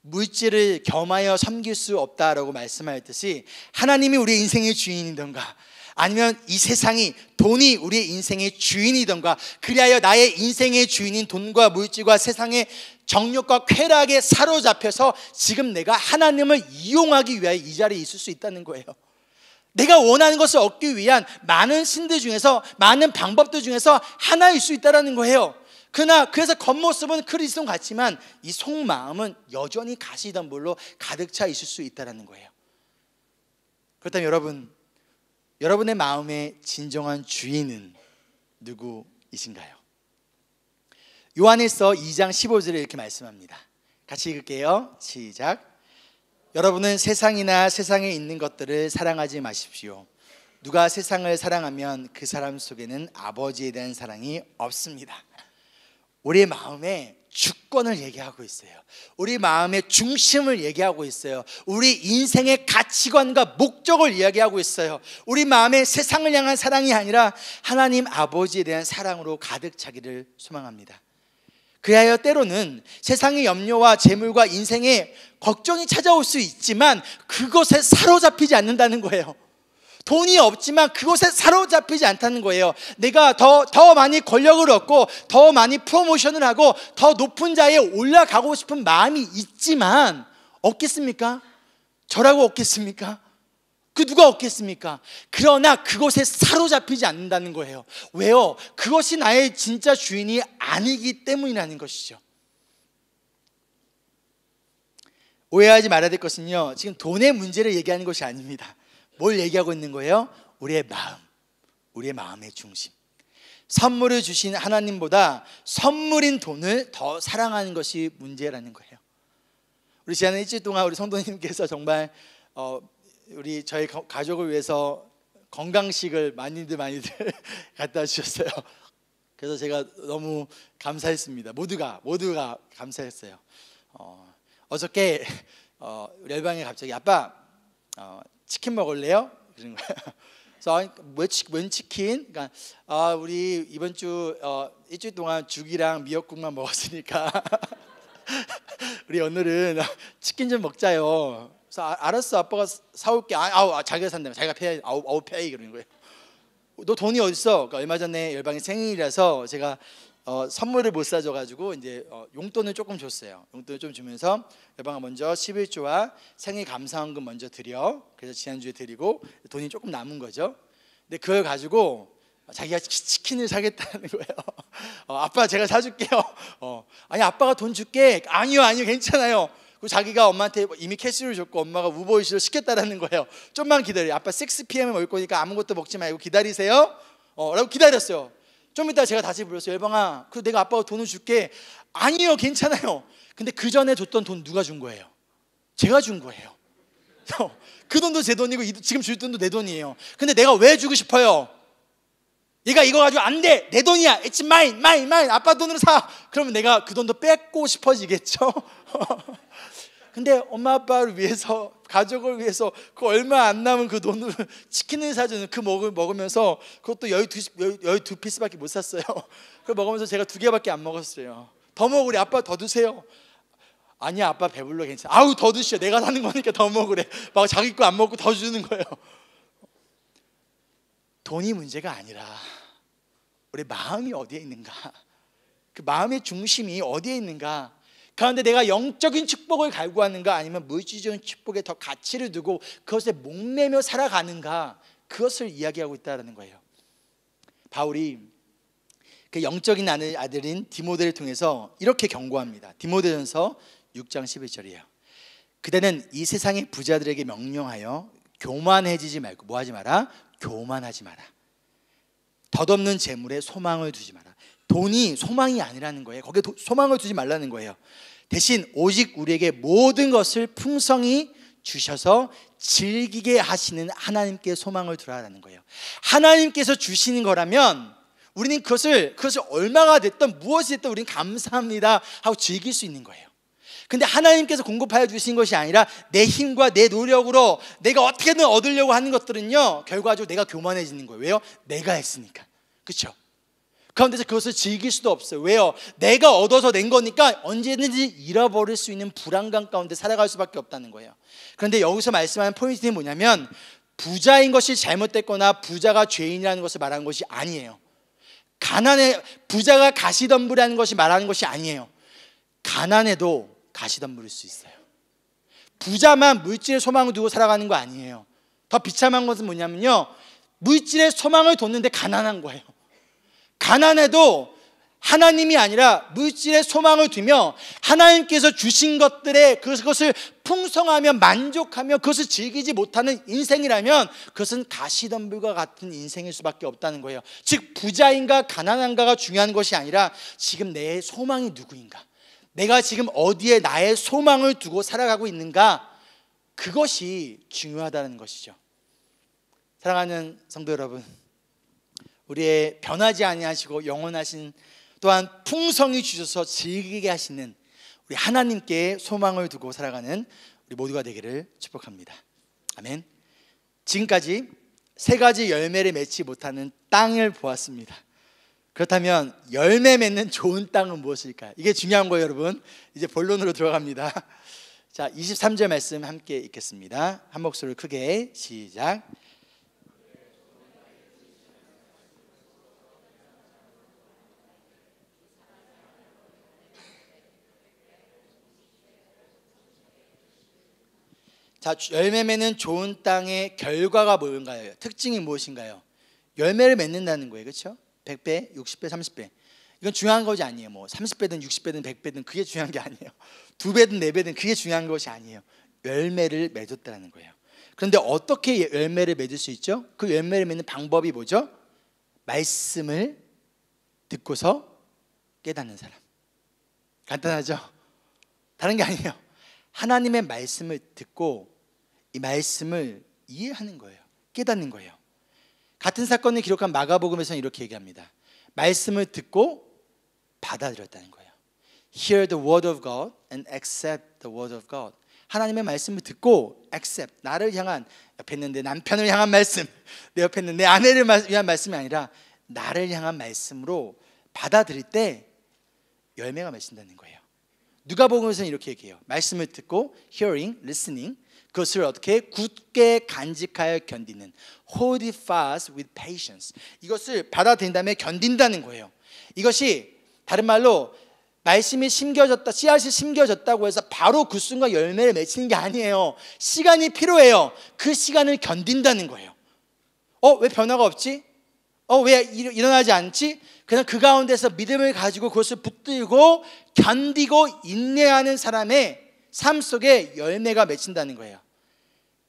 Speaker 1: 물질을 겸하여 섬길 수 없다라고 말씀하셨듯이, 하나님이 우리의 인생의 주인이던가 아니면 이 세상이, 돈이 우리의 인생의 주인이던가, 그리하여 나의 인생의 주인인 돈과 물질과 세상의 정욕과 쾌락에 사로잡혀서 지금 내가 하나님을 이용하기 위하여 이 자리에 있을 수 있다는 거예요. 내가 원하는 것을 얻기 위한 많은 신들 중에서, 많은 방법들 중에서 하나일 수 있다는 거예요. 그러나 그래서 겉모습은 그리스도 같지만 이 속마음은 여전히 가시덤불로 가득 차 있을 수 있다는 거예요. 그렇다면 여러분의 마음의 진정한 주인은 누구이신가요? 요한일서 2장 15절에 이렇게 말씀합니다. 같이 읽을게요. 시작. 여러분은 세상이나 세상에 있는 것들을 사랑하지 마십시오. 누가 세상을 사랑하면 그 사람 속에는 아버지에 대한 사랑이 없습니다. 우리의 마음에 주권을 얘기하고 있어요. 우리 마음의 중심을 얘기하고 있어요. 우리 인생의 가치관과 목적을 이야기하고 있어요. 우리 마음에 세상을 향한 사랑이 아니라 하나님 아버지에 대한 사랑으로 가득 차기를 소망합니다. 그리하여 때로는 세상의 염려와 재물과 인생의 걱정이 찾아올 수 있지만 그것에 사로잡히지 않는다는 거예요. 돈이 없지만 그것에 사로잡히지 않다는 거예요. 내가 더 많이 권력을 얻고 더 많이 프로모션을 하고 더 높은 자리에 올라가고 싶은 마음이 있지만 없겠습니까? 저라고 없겠습니까? 그 누가 없겠습니까? 그러나 그것에 사로잡히지 않는다는 거예요. 왜요? 그것이 나의 진짜 주인이 아니기 때문이라는 것이죠. 오해하지 말아야 될 것은요, 지금 돈의 문제를 얘기하는 것이 아닙니다. 뭘 얘기하고 있는 거예요? 우리의 마음, 우리의 마음의 중심. 선물을 주신 하나님보다 선물인 돈을 더 사랑하는 것이 문제라는 거예요. 우리 지난 일주일 동안 우리 성도님께서 정말 우리 저희 가족을 위해서 건강식을 많이들 갖다 주셨어요. 그래서 제가 너무 감사했습니다. 모두가 감사했어요. 어저께 우리 열방에 갑자기 아빠 치킨 먹을래요? 그런 거예요. 그래서 웬 치킨? 그러니까 우리 이번 주 일주일 동안 죽이랑 미역국만 먹었으니까 우리 오늘은 치킨 좀 먹자요. 그래서 알았어, 아빠가 사올게. 자기가 산다며, 자기가 페이, 아우 페이 그러는 거예요. 너 돈이 어디 있어? 그러니까 얼마 전에 열방의 생일이라서 제가 선물을 못 사줘가지고 이제 용돈을 조금 줬어요. 용돈을 좀 주면서 열방아 먼저 11조와 생일 감사원금 먼저 드려. 그래서 지난주에 드리고 돈이 조금 남은 거죠. 근데 그걸 가지고 자기가 치킨을 사겠다는 거예요. 아빠 제가 사줄게요. 아니 아빠가 돈 줄게. 아니요 괜찮아요. 그리고 자기가 엄마한테 이미 캐시를 줬고 엄마가 우버이시로 시켰다라는 거예요. 좀만 기다려. 아빠 6pm에 먹을 거니까 아무것도 먹지 말고 기다리세요. 라고 기다렸어요. 좀 이따 제가 다시 불렀어요. 열방아, 그 내가 아빠가 돈을 줄게. 아니요, 괜찮아요. 근데 그 전에 줬던 돈 누가 준 거예요? 제가 준 거예요. 그 돈도 제 돈이고 지금 줄 돈도 내 돈이에요. 근데 내가 왜 주고 싶어요? 얘가 이거 가지고 안 돼, 내 돈이야, it's mine. 아빠 돈으로 사. 그러면 내가 그 돈도 뺏고 싶어지겠죠? 근데 엄마 아빠를 위해서, 가족을 위해서 그 얼마 안 남은 그 돈으로 치킨을 사주는 그 먹으면서 그것도 12피스밖에 못 샀어요. 그걸 먹으면서 제가 2개밖에 안 먹었어요. 더 먹으래. 아빠 더 드세요. 아니야 아빠 배불러, 괜찮아. 아우 더 드시오. 내가 사는 거니까 더 먹으래. 막 자기 거 안 먹고 더 주는 거예요. 돈이 문제가 아니라 우리 마음이 어디에 있는가, 그 마음의 중심이 어디에 있는가, 그런데 내가 영적인 축복을 갈구하는가 아니면 물질적인 축복에 더 가치를 두고 그것에 목매며 살아가는가, 그것을 이야기하고 있다는 거예요. 바울이 그 영적인 아들인 디모데를 통해서 이렇게 경고합니다. 디모데전서 6장 11절이에요. 그대는 이 세상의 부자들에게 명령하여 교만해지지 말고 뭐 하지 마라? 교만하지 마라. 덧없는 재물에 소망을 두지 마라. 돈이 소망이 아니라는 거예요. 거기에 소망을 두지 말라는 거예요. 대신 오직 우리에게 모든 것을 풍성히 주셔서 즐기게 하시는 하나님께 소망을 두라는 거예요. 하나님께서 주시는 거라면 우리는 그것을 얼마가 됐든 무엇이 됐든 우리는 감사합니다 하고 즐길 수 있는 거예요. 근데 하나님께서 공급하여 주신 것이 아니라 내 힘과 내 노력으로 내가 어떻게든 얻으려고 하는 것들은요, 결과적으로 내가 교만해지는 거예요. 왜요? 내가 했으니까. 그렇죠? 그런데서 그것을 즐길 수도 없어요. 왜요? 내가 얻어서 낸 거니까 언제든지 잃어버릴 수 있는 불안감 가운데 살아갈 수밖에 없다는 거예요. 그런데 여기서 말씀하는 포인트는 뭐냐면 부자인 것이 잘못됐거나 부자가 죄인이라는 것을 말하는 것이 아니에요. 부자가 가시덤불이라는 것이 말하는 것이 아니에요. 가난해도 가시덤불일 수 있어요. 부자만 물질의 소망을 두고 살아가는 거 아니에요. 더 비참한 것은 뭐냐면요, 물질의 소망을 뒀는데 가난한 거예요. 가난해도 하나님이 아니라 물질의 소망을 두며 하나님께서 주신 것들에 그것을 풍성하며 만족하며 그것을 즐기지 못하는 인생이라면 그것은 가시덤불과 같은 인생일 수밖에 없다는 거예요. 즉 부자인가 가난한가가 중요한 것이 아니라 지금 내 소망이 누구인가, 내가 지금 어디에 나의 소망을 두고 살아가고 있는가, 그것이 중요하다는 것이죠. 사랑하는 성도 여러분, 우리의 변하지 아니하시고 영원하신 또한 풍성히 주셔서 즐기게 하시는 우리 하나님께 소망을 두고 살아가는 우리 모두가 되기를 축복합니다. 아멘. 지금까지 세 가지 열매를 맺지 못하는 땅을 보았습니다. 그렇다면 열매 맺는 좋은 땅은 무엇일까요? 이게 중요한 거예요, 여러분. 이제 본론으로 들어갑니다. 자, 23절 말씀 함께 읽겠습니다. 한 목소리로 크게 시작. 자, 열매 맺는 좋은 땅의 결과가 뭔가요? 특징이 무엇인가요? 열매를 맺는다는 거예요. 그렇죠? 100배, 60배, 30배. 이건 중요한 것이 아니에요. 뭐 30배든 60배든 100배든 그게 중요한 게 아니에요. 2배든 4배든 그게 중요한 것이 아니에요. 열매를 맺었다는 거예요. 그런데 어떻게 열매를 맺을 수 있죠? 그 열매를 맺는 방법이 뭐죠? 말씀을 듣고서 깨닫는 사람. 간단하죠? 다른 게 아니에요. 하나님의 말씀을 듣고 이 말씀을 이해하는 거예요. 깨닫는 거예요. 같은 사건을 기록한 마가복음에서는 이렇게 얘기합니다. 말씀을 듣고 받아들였다는 거예요. Hear the word of God and accept the word of God. 하나님의 말씀을 듣고 accept, 나를 향한, 옆에 있는 내 남편을 향한 말씀, 내 옆에 있는 내 아내를 위한 말씀이 아니라 나를 향한 말씀으로 받아들일 때 열매가 맺힌다는 거예요. 누가복음에서는 이렇게 얘기해요. 말씀을 듣고 hearing, listening, 그것을 어떻게 굳게 간직하여 견디는, hold it fast with patience. 이것을 받아들인 다음에 견딘다는 거예요. 이것이 다른 말로 말씀이 심겨졌다, 씨앗이 심겨졌다고 해서 바로 그 순간 열매를 맺히는 게 아니에요. 시간이 필요해요. 그 시간을 견딘다는 거예요. 왜 변화가 없지? 왜 일어나지 않지? 그냥 그 가운데서 믿음을 가지고 그것을 붙들고 견디고 인내하는 사람의 삶 속에 열매가 맺힌다는 거예요.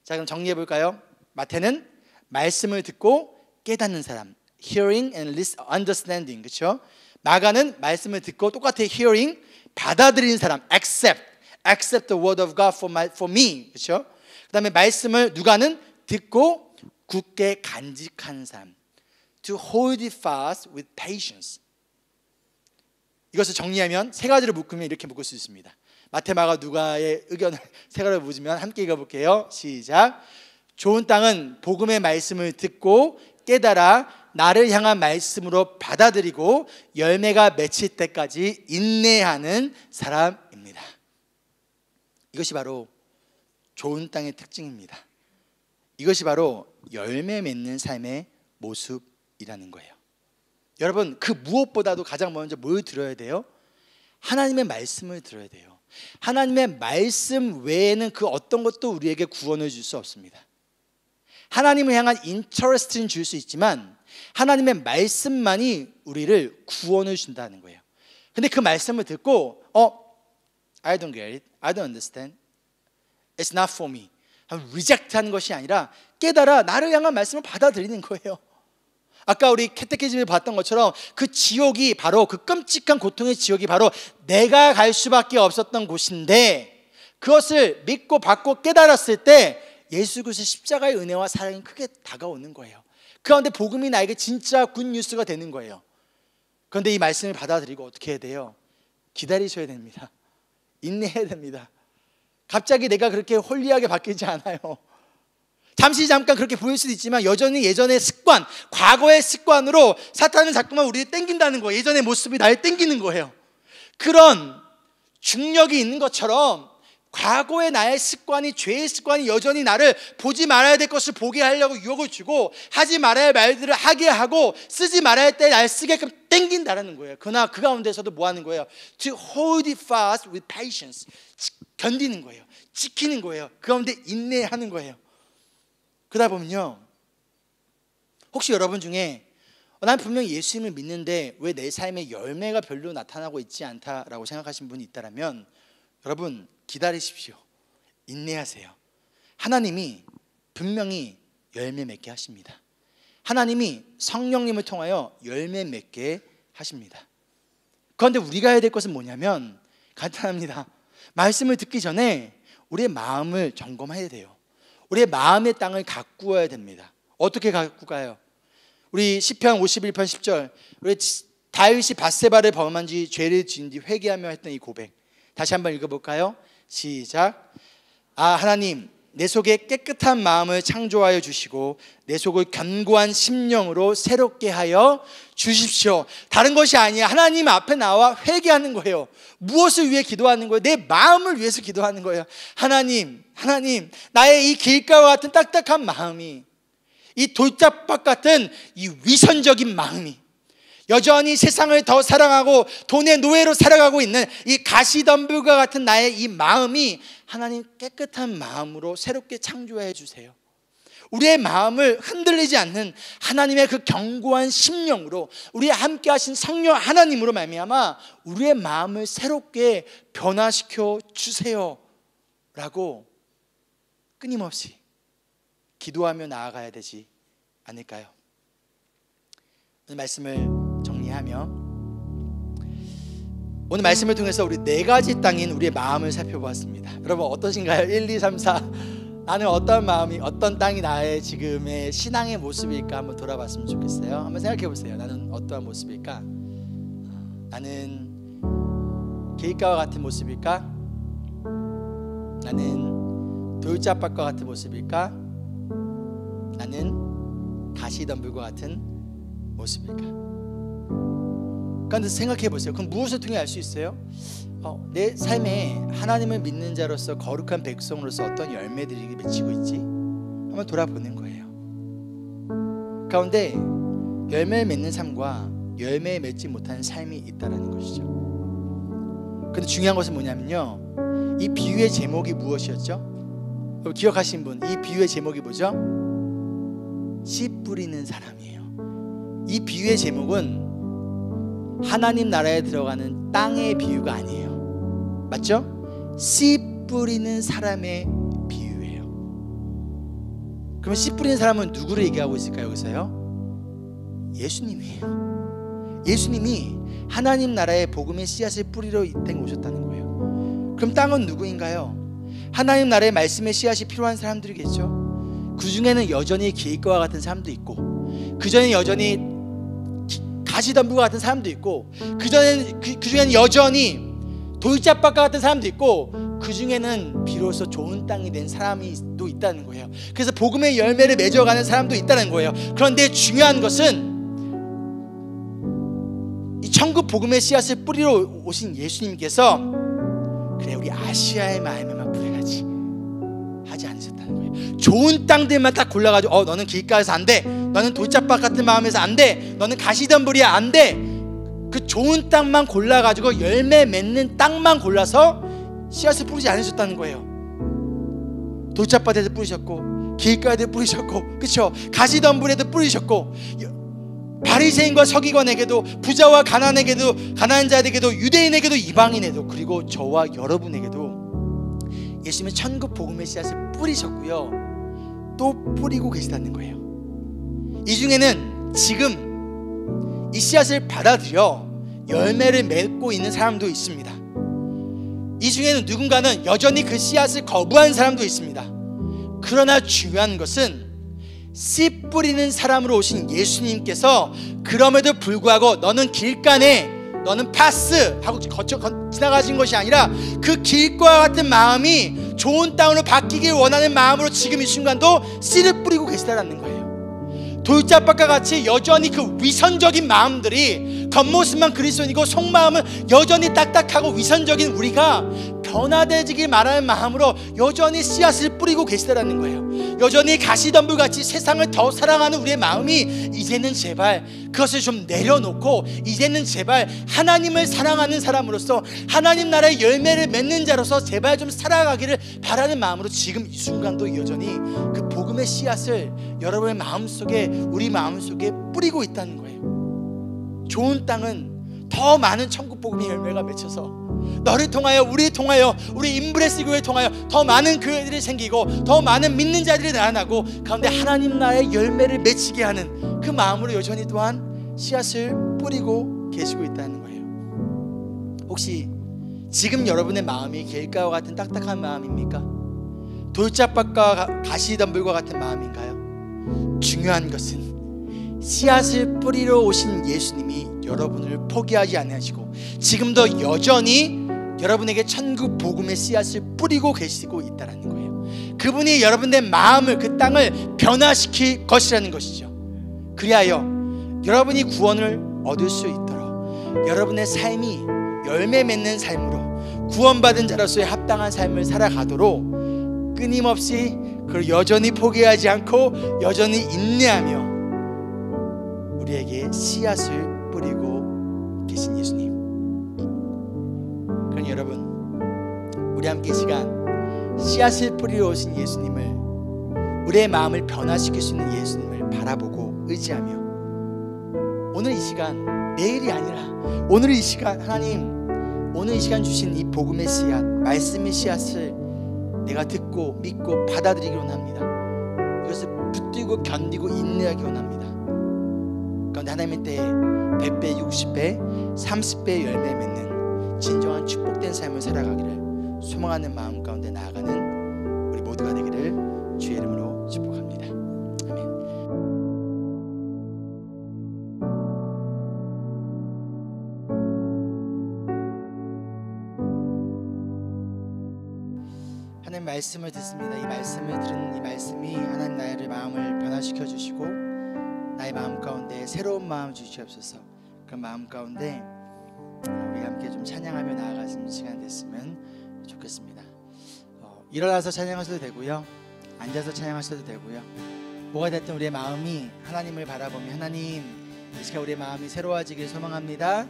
Speaker 1: 자, 그럼 정리해 볼까요? 마태는 말씀을 듣고 깨닫는 사람, hearing and understanding, 그렇죠? 마가는 말씀을 듣고 똑같아 hearing, 받아들이는 사람, accept the word of God for me, 그렇죠? 그다음에 말씀을 누가는 듣고 굳게 간직하는 사람, to hold it fast with patience. 이것을 정리하면 세 가지를 묶으면 이렇게 묶을 수 있습니다. 마태, 마가, 누가의 의견을 세 가지를 묻으면 함께 읽어볼게요. 시작. 좋은 땅은 복음의 말씀을 듣고 깨달아 나를 향한 말씀으로 받아들이고 열매가 맺힐 때까지 인내하는 사람입니다. 이것이 바로 좋은 땅의 특징입니다. 이것이 바로 열매 맺는 삶의 모습이라는 거예요. 여러분, 그 무엇보다도 가장 먼저 뭘 들어야 돼요? 하나님의 말씀을 들어야 돼요. 하나님의 말씀 외에는 그 어떤 것도 우리에게 구원을 줄 수 없습니다. 하나님을 향한 인터레스트는 줄 수 있지만 하나님의 말씀만이 우리를 구원을 준다는 거예요. 근데 그 말씀을 듣고 I don't get it, I don't understand, it's not for me, 리젝트하는 것이 아니라 깨달아 나를 향한 말씀을 받아들이는 거예요. 아까 우리 캐테키즘에 봤던 것처럼 그 지옥이 바로, 그 끔찍한 고통의 지옥이 바로 내가 갈 수밖에 없었던 곳인데 그것을 믿고 받고 깨달았을 때 예수 그리스도의 십자가의 은혜와 사랑이 크게 다가오는 거예요. 그 가운데 복음이 나에게 진짜 굿뉴스가 되는 거예요. 그런데 이 말씀을 받아들이고 어떻게 해야 돼요? 기다리셔야 됩니다. 인내해야 됩니다. 갑자기 내가 그렇게 홀리하게 바뀌지 않아요. 잠깐 그렇게 보일 수도 있지만 여전히 예전의 습관, 과거의 습관으로 사탄은 자꾸만 우리를 땡긴다는 거예요. 예전의 모습이 나를 땡기는 거예요. 그런 중력이 있는 것처럼 과거의 나의 습관이, 죄의 습관이 여전히 나를 보지 말아야 될 것을 보게 하려고 유혹을 주고 하지 말아야 할 말들을 하게 하고 쓰지 말아야 할 때 날 쓰게끔 땡긴다는 거예요. 그러나 그 가운데서도 뭐 하는 거예요? To hold it fast with patience. 견디는 거예요. 지키는 거예요. 그 가운데 인내하는 거예요. 그러다 보면요, 혹시 여러분 중에 난 분명히 예수님을 믿는데 왜 내 삶에 열매가 별로 나타나고 있지 않다라고 생각하신 분이 있다면 여러분 기다리십시오. 인내하세요. 하나님이 분명히 열매 맺게 하십니다. 하나님이 성령님을 통하여 열매 맺게 하십니다. 그런데 우리가 해야 될 것은 뭐냐면 간단합니다. 말씀을 듣기 전에 우리의 마음을 점검해야 돼요. 우리의 마음의 땅을 가꾸어야 됩니다. 어떻게 갖고 가요? 우리 시편 51편 10절, 우리 다윗이 밧세바를 범한 뒤 죄를 지은 뒤 회개하며 했던 이 고백, 다시 한번 읽어볼까요? 시작. 하나님, 내 속에 깨끗한 마음을 창조하여 주시고 내 속을 견고한 심령으로 새롭게 하여 주십시오. 다른 것이 아니야. 하나님 앞에 나와 회개하는 거예요. 무엇을 위해 기도하는 거예요? 내 마음을 위해서 기도하는 거예요. 하나님, 나의 이 길가와 같은 딱딱한 마음이, 이 돌짝밭 같은 이 위선적인 마음이, 여전히 세상을 더 사랑하고 돈의 노예로 살아가고 있는 이 가시덤불과 같은 나의 이 마음이 하나님 깨끗한 마음으로 새롭게 창조해 주세요. 우리의 마음을 흔들리지 않는 하나님의 그 견고한 심령으로, 우리의 함께 하신 성령 하나님으로 말미암아 우리의 마음을 새롭게 변화시켜 주세요 라고 끊임없이 기도하며 나아가야 되지 않을까요? 오늘 말씀을 정리하며, 오늘 말씀을 통해서 우리 4가지 땅인 우리의 마음을 살펴보았습니다. 여러분 어떠신가요? 1, 2, 3, 4 나는 어떤 마음이, 어떤 땅이 나의 지금의 신앙의 모습일까 한번 돌아봤으면 좋겠어요. 한번 생각해 보세요. 나는 어떠한 모습일까? 나는 길가와 같은 모습일까? 나는 돌짝밭과 같은 모습일까? 나는 가시덤불과 같은 모습일까? 그런데 생각해 보세요. 그럼 무엇을 통해 알 수 있어요? 내 삶에 하나님을 믿는 자로서 거룩한 백성으로서 어떤 열매들이 맺히고 있지? 한번 돌아보는 거예요. 가운데 열매를 맺는 삶과 열매를 맺지 못하는 삶이 있다는 것이죠. 그런데 중요한 것은 뭐냐면요, 이 비유의 제목이 무엇이었죠? 기억하신 분, 이 비유의 제목이 뭐죠? 씨 뿌리는 사람이에요. 이 비유의 제목은 하나님 나라에 들어가는 땅의 비유가 아니에요. 맞죠? 씨 뿌리는 사람의 비유예요. 그럼 씨 뿌리는 사람은 누구를 얘기하고 있을까요? 여기서요? 예수님이에요. 예수님이 하나님 나라의 복음의 씨앗을 뿌리러 이 땅에 오셨다는 거예요. 그럼 땅은 누구인가요? 하나님 나라의 말씀의 씨앗이 필요한 사람들이겠죠. 그 중에는 여전히 기획과와 같은 사람도 있고, 그 전에 여전히 가시덤불과 같은 사람도 있고, 그 중에는 여전히 돌짝밭과 같은 사람도 있고, 그 중에는 비로소 좋은 땅이 된 사람이 또 있다는 거예요. 그래서 복음의 열매를 맺어가는 사람도 있다는 거예요. 그런데 중요한 것은 이 천국 복음의 씨앗을 뿌리러 오신 예수님께서 그래 우리 아시아의 마음에만 뿌려야지 하지 않으셨다는 거예요. 좋은 땅들만 딱 골라가지고 너는 길가에서 안 돼, 너는 돌짝밭 같은 마음에서 안 돼, 너는 가시덤불이야 안 돼, 그 좋은 땅만 골라가지고 열매 맺는 땅만 골라서 씨앗을 뿌리지 않으셨다는 거예요. 돌짝밭에도 뿌리셨고 길가에도 뿌리셨고, 그렇죠? 가시덤불에도 뿌리셨고, 바리새인과 서기관에게도, 부자와 가난한 자에게도, 유대인에게도, 이방인에도, 그리고 저와 여러분에게도 예수님은 천국 복음의 씨앗을 뿌리셨고요, 또 뿌리고 계시다는 거예요. 이 중에는 지금 이 씨앗을 받아들여 열매를 맺고 있는 사람도 있습니다. 이 중에는 누군가는 여전히 그 씨앗을 거부한 사람도 있습니다. 그러나 중요한 것은 씨 뿌리는 사람으로 오신 예수님께서 그럼에도 불구하고 너는 길가네, 너는 파스 하고 지나가신 것이 아니라 그 길과 같은 마음이 좋은 땅으로 바뀌길 원하는 마음으로 지금 이 순간도 씨를 뿌리고 계시다는 거예요. 돌짝밭과 같이 여전히 그 위선적인 마음들이, 겉모습만 그리스도인이고 속마음은 여전히 딱딱하고 위선적인 우리가 변화되지길 바라는 마음으로 여전히 씨앗을 뿌리고 계시다는 거예요. 여전히 가시덤불같이 세상을 더 사랑하는 우리의 마음이 이제는 제발 그것을 좀 내려놓고, 이제는 제발 하나님을 사랑하는 사람으로서 하나님 나라의 열매를 맺는 자로서 제발 좀 살아가기를 바라는 마음으로 지금 이 순간도 여전히 그 복음의 씨앗을 여러분의 마음속에, 우리 마음속에 뿌리고 있다는 거예요. 좋은 땅은 더 많은 천국 복음의 열매가 맺혀서 너를 통하여, 우리 통하여, 우리 인브레스 교회를 통하여 더 많은 교회들이 생기고 더 많은 믿는 자들이 나타나고 가운데 하나님 나라의 열매를 맺히게 하는 그 마음으로 여전히 또한 씨앗을 뿌리고 계시고 있다는 거예요. 혹시 지금 여러분의 마음이 길가와 같은 딱딱한 마음입니까? 돌짝밭과 가시덤불과 같은 마음인가요? 중요한 것은 씨앗을 뿌리러 오신 예수님이 여러분을 포기하지 않으시고 지금도 여전히 여러분에게 천국 복음의 씨앗을 뿌리고 계시고 있다는 거예요. 그분이 여러분의 마음을, 그 땅을 변화시킬 것이라는 것이죠. 그리하여 여러분이 구원을 얻을 수 있도록 여러분의 삶이 열매 맺는 삶으로 구원받은 자로서의 합당한 삶을 살아가도록 끊임없이 그걸 여전히 포기하지 않고 여전히 인내하며 우리에게 씨앗을 뿌리고 계신 예수님. 그럼 여러분, 우리 함께 이 시간 씨앗을 뿌리러 오신 예수님을, 우리의 마음을 변화시킬 수 있는 예수님을 바라보고 의지하며 오늘 이 시간, 내일이 아니라 오늘 이 시간, 하나님 오늘 이 시간 주신 이 복음의 씨앗, 말씀의 씨앗을 내가 듣고 믿고 받아들이기 원합니다. 이것을 붙들고 견디고 인내하기 원합니다. 그런데 하나님의 때에 100배, 60배, 30배의 열매 맺는 진정한 축복된 삶을 살아가기를 소망하는 마음 가운데 나아가는 우리 모두가 되기를 주의 이름으로 축복합니다. 아멘. 하나님 말씀을 듣습니다. 이 말씀을 들은 이 말씀이 하나님 나의 마음을 변화시켜 주시고 나의 마음 가운데 새로운 마음 주시옵소서. 그 마음 가운데 우리 함께 좀 찬양하며 나아가는 시간 됐으면 좋겠습니다. 일어나서 찬양하셔도 되고요, 앉아서 찬양하셔도 되고요. 뭐가 됐든 우리의 마음이 하나님을 바라보며 하나님, 이 시간 우리의 마음이 새로워지길 소망합니다.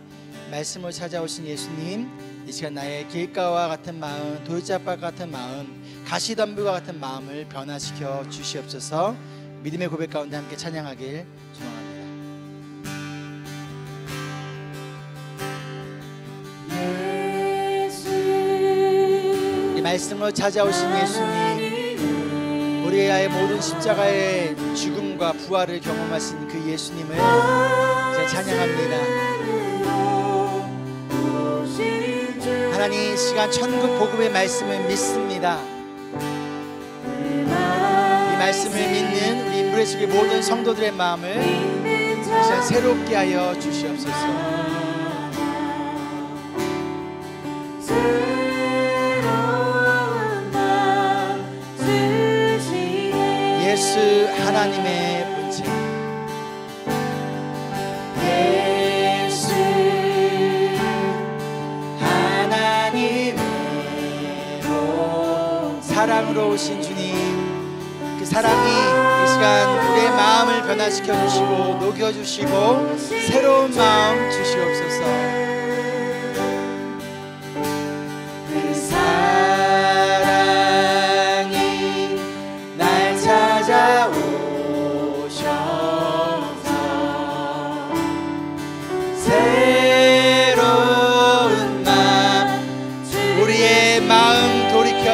Speaker 1: 말씀을 찾아오신 예수님, 이 시간 나의 길가와 같은 마음, 돌짝밭 같은 마음, 가시덤불과 같은 마음을 변화시켜 주시옵소서. 믿음의 고백 가운데 함께 찬양하길 소망합니다. 이 말씀으로 찾아오신 예수님, 우리의 모든 십자가의 죽음과 부활을 경험하신 그 예수님을 이제 찬양합니다. 하나님, 이 시간 천국 복음의 말씀을 믿습니다. 이 말씀을 믿는 우리 인브레스교회 모든 성도들의 마음을 이 시간 새롭게 하여 주시옵소서. 예수 하나님의 본체, 예수 하나님의 사랑으로 오신 주님, 그 사랑이 이 시간 우리의 마음을 변화시켜 주시고 녹여 주시고 새로운 마음 주시옵소서.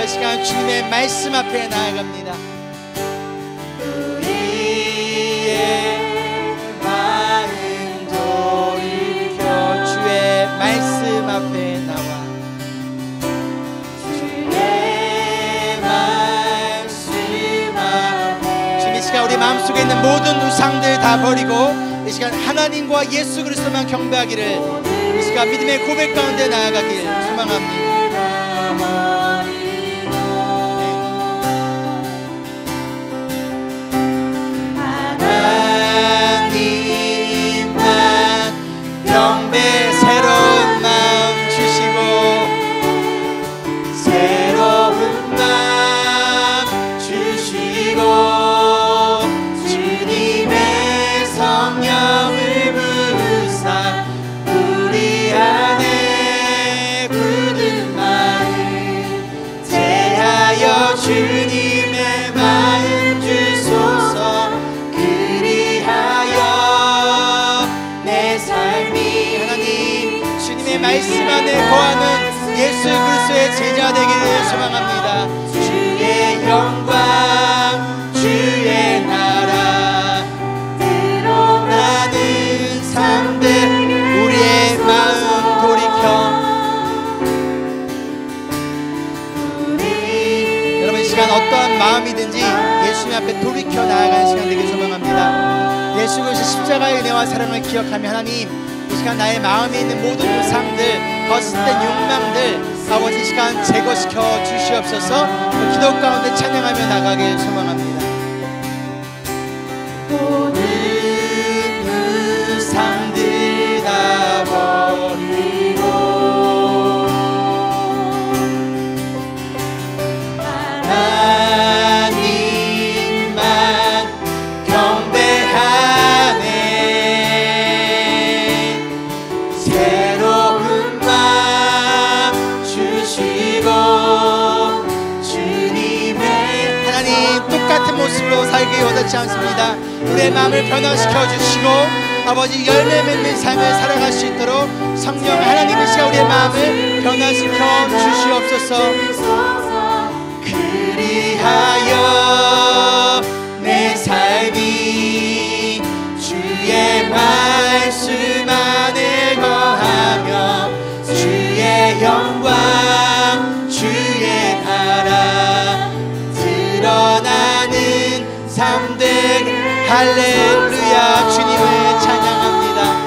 Speaker 1: 시간 주님의 말씀 앞에 나아갑니다. 우리의 마음 돌이켜 주의 말씀 앞에 나와 주의 말씀 앞에, 주님 이 시간 우리 마음속에 있는 모든 우상들 다 버리고 이 시간 하나님과 예수 그리스도만 경배하기를, 이 시간 믿음의 고백 가운데 나아가길 소망합니다. 경배 새로운 마음 주시고 새로운 마음 주시고 주님의 성령을 부으사 우리 안에 굳은 마음 대하여 주님의 마음 주소서. 그리하여 내 삶이 말씀 안에 거하는 예수 그리스도의 제자 되기를 소망합니다. 주의 영광 주의 나라 드러나는 삶들 우리의 마음 돌이켜, 여러분 이 시간 어떠한 마음이든지 예수님 앞에 돌이켜 나아가는 시간 되길 소망합니다. 은혜와 사랑을 기억하며 하나님, 이 시간 나의 마음에 있는 모든 우상들, 거짓된 욕망들 아버지 이 시간 제거시켜 주시옵소서. 기도 가운데 찬양하며 나가길 소망합니다. 모든 우상들 다 버리고 하나님만 경배하네. 새로운 마음 주시고 주님의 하나님 똑같은 모습으로 살기 원하지 않습니다. 우리의 마음을 변화시켜 주시고 아버지 열매 맺는 삶을 살아갈 수 있도록 성령 하나님 이 시간 우리의 마음을 변화시켜 주시옵소서. 그리하여 내 삶이 주의 말씀 안에 거하며 주의 영광 주의 나라 드러나는 삶 되게 할렐루야. 주님을 찬양합니다.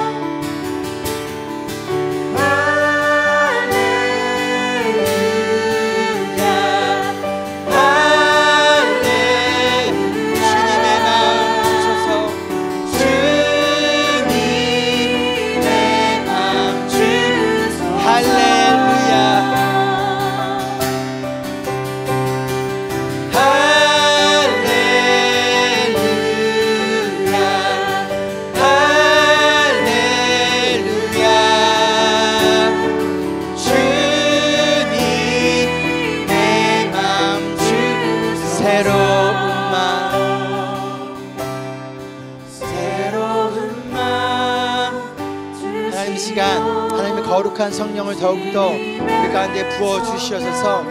Speaker 1: 거룩한 성령을 더욱더 우리 가운데 부어주시옵소서.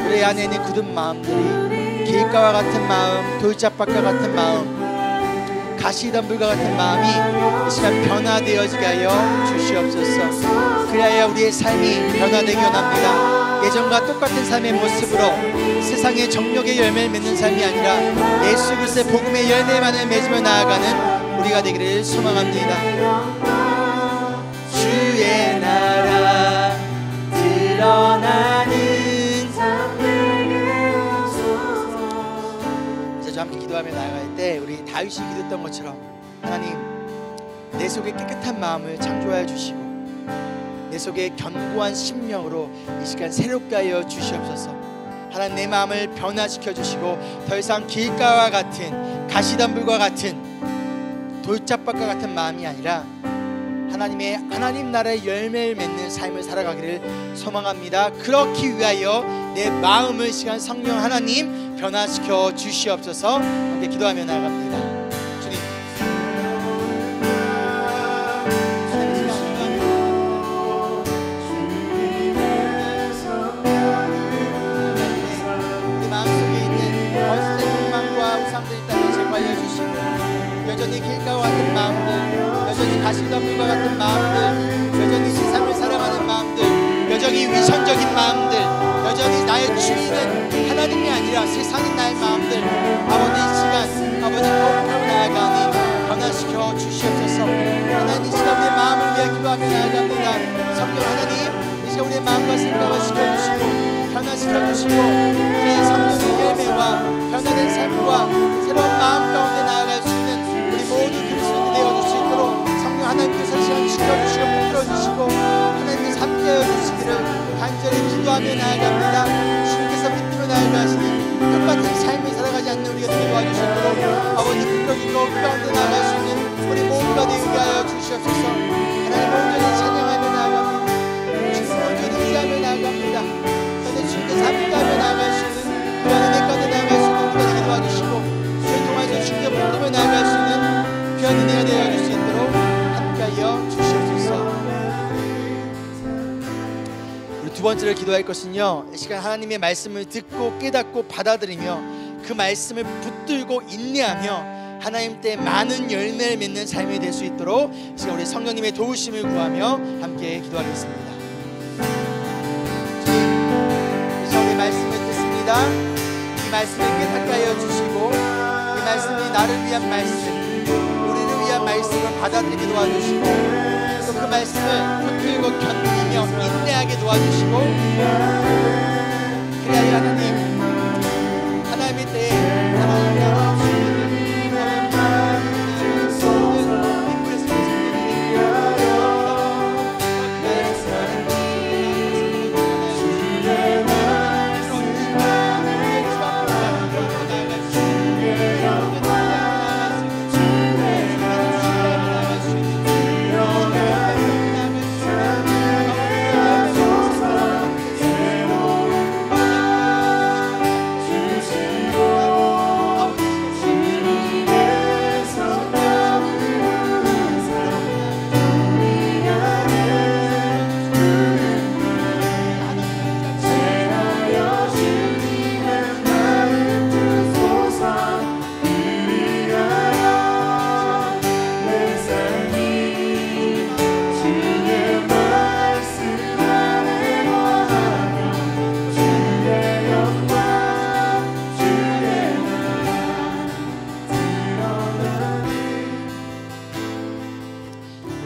Speaker 1: 우리 안에 있는 굳은 마음들이 길가와 같은 마음, 돌짝밭과 같은 마음, 가시덤불과 같은 마음이 이 시간 변화되어지게 하여 주시옵소서. 그래야 우리의 삶이 변화되기 원합니다. 예전과 똑같은 삶의 모습으로 세상의 정욕의 열매를 맺는 삶이 아니라 예수 그리스도의 복음의 열매만을 맺으며 나아가는 우리가 되기를 소망합니다. 주의 나라 드러나는 이제 함께 기도하며 나아갈 때 우리 다윗이 기도했던 것처럼 하나님 내 속에 깨끗한 마음을 창조하여 주시고 내 속에 견고한 심령으로 이 시간 새롭게 하여 주시옵소서. 하나님 내 마음을 변화시켜 주시고 더 이상 길가와 같은 가시덤불과 같은 돌짝밭과 같은 마음이 아니라 하나님 나라의 열매를 맺는 삶을 살아가기를 소망합니다. 그렇기 위하여 내 마음을 시간 성령 하나님 변화시켜 주시옵소서. 함께 기도하며 나아갑니다. 주님, 우리 마음속에 있는 거짓된 욕망과 우상들이 있다면 제거하여 주시고 여전히 길가와 같은 마음들, 여전히 가시덤불과 같은 마음들, 여전히 세상을 살아가는 마음들, 여전히 위선적인 마음들, 여전히 나의 주인은 하나님이 아니라 세상인 나의 마음들 아버지 이 시간 아버지 거룩하고 나아가니 변화시켜 주시옵소서. 하나님 이 시간 우리의 마음을 위해 기도하며 나아갑니다. 성령 하나님 이 시간 우리의 마음과 생각을 시켜주시고 변화시켜주시고 우리의 성령의 열매와 변화된 삶과 새로운 마음 가운데 나아갈 수 있는 우리 모두 그리스도인이 되어줄 수 있도록 성령 하나님께서 시간 지켜주시고 붙들어주시고 하나님께서 함께하여 주시기를 간절히 기도하며 나아갑니다. 주님께서 믿음으로 나아가시니 똑같은 삶을 살아가지 않는 우리가 되게 도와주시도록 아버지 붙들어주고 그 가운데 나아갈 수 있는 우리 모두가 되게 하여 주시옵소서. 하나님 온전히 찬양하며 나아갑니다. 주님 온전히 의지하며 나아갑니다. 그런데 주님께서 함께하며 나아갈 수 있는 그런 은혜 가운데 나아갈 수 있는 우리가 되게 도와주시고 저희 통해서 주님께 붙들며 나아갈 수 있는 귀한 은혜가 되어줄 수 있도록 함께하여 주시옵소서. 우리 두 번째로 기도할 것은요, 이 시간 하나님의 말씀을 듣고 깨닫고 받아들이며 그 말씀을 붙들고 인내하며 하나님 때 많은 열매를 맺는 삶이 될 수 있도록 이 시간 우리 성령님의 도우심을 구하며 함께 기도하겠습니다. 주님, 이 시간 우리 말씀을 듣습니다. 이 말씀을 깨닫게 하여 주시고 이 말씀이 나를 위한 말씀, 우리를 위한 말씀을 받아들이게 도와주시고 또 그 말씀을 붙들고 견디며 인내하게 도와주시고 그리하여 하나님의 때에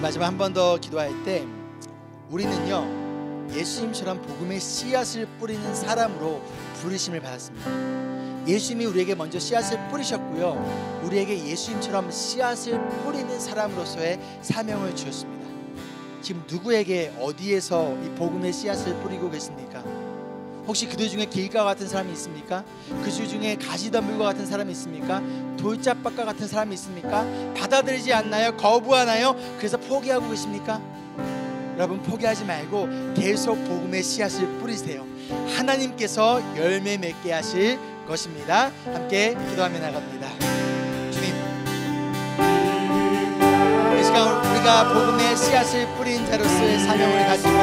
Speaker 1: 마지막 한 번 더 기도할 때 우리는요 예수님처럼 복음의 씨앗을 뿌리는 사람으로 부르심을 받았습니다. 예수님이 우리에게 먼저 씨앗을 뿌리셨고요, 우리에게 예수님처럼 씨앗을 뿌리는 사람으로서의 사명을 주셨습니다. 지금 누구에게 어디에서 이 복음의 씨앗을 뿌리고 계십니까? 혹시 그들 중에 길가 같은 사람이 있습니까? 그들 중에 가시덤불과 같은 사람이 있습니까? 돌짝밭과 같은 사람이 있습니까? 받아들이지 않나요? 거부하나요? 그래서 포기하고 계십니까? 여러분, 포기하지 말고 계속 복음의 씨앗을 뿌리세요. 하나님께서 열매 맺게 하실 것입니다. 함께 기도하며 나갑니다. 주님, 이 시간 우리가 복음의 씨앗을 뿌린 자로서의 사명을 가지고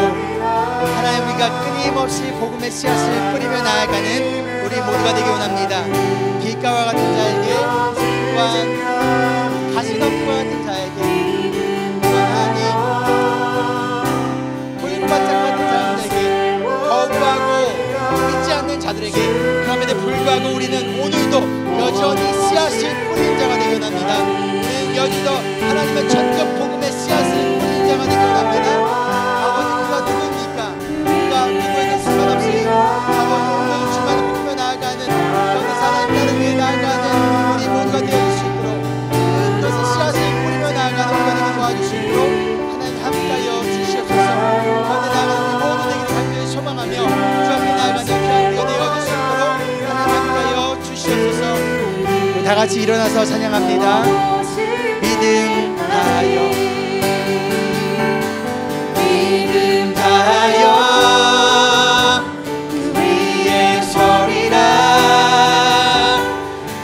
Speaker 1: 하나님, 우리가 끊임없이 복음의 씨앗을 뿌리며 나아가는 우리 모두가 되기 원합니다. 길가와 같은 자에게, 또한 가시덤불과 같은 자에게, 또한 돌바짝 같은 사람들에게, 거부하고 믿지 않는 자들에게, 그럼에도 불구하고 우리는 오늘도 여전히 씨앗을 뿌린 자가 되기 원합니다. 우리는 여전히도 하나님의 전적 복음의 씨앗을 뿌린 자가 되기 원합니다. 아버지, 그가 누구입니까? 그가 누구에게 상관없이 아버지 주만을 붙이며 나아가는 여기 하나님 나를 위해 나아가는 우리 모두가 되어줄 수 있도록, 그래서 씨앗을 뿌리며 나아가는 우리가 되게 도와주시도록 하나님 함께하여 주시옵소서. 그런데 나아가는 우리 모두 되기를 간절히 소망하며 주 앞에 나아가는 귀한 우리가 되어줄 수 있도록 하나님 함께하여 주시옵소서. 다 같이 일어나서 찬양합니다. 믿음 다하여, 믿음 다하여 그 위에 서리라.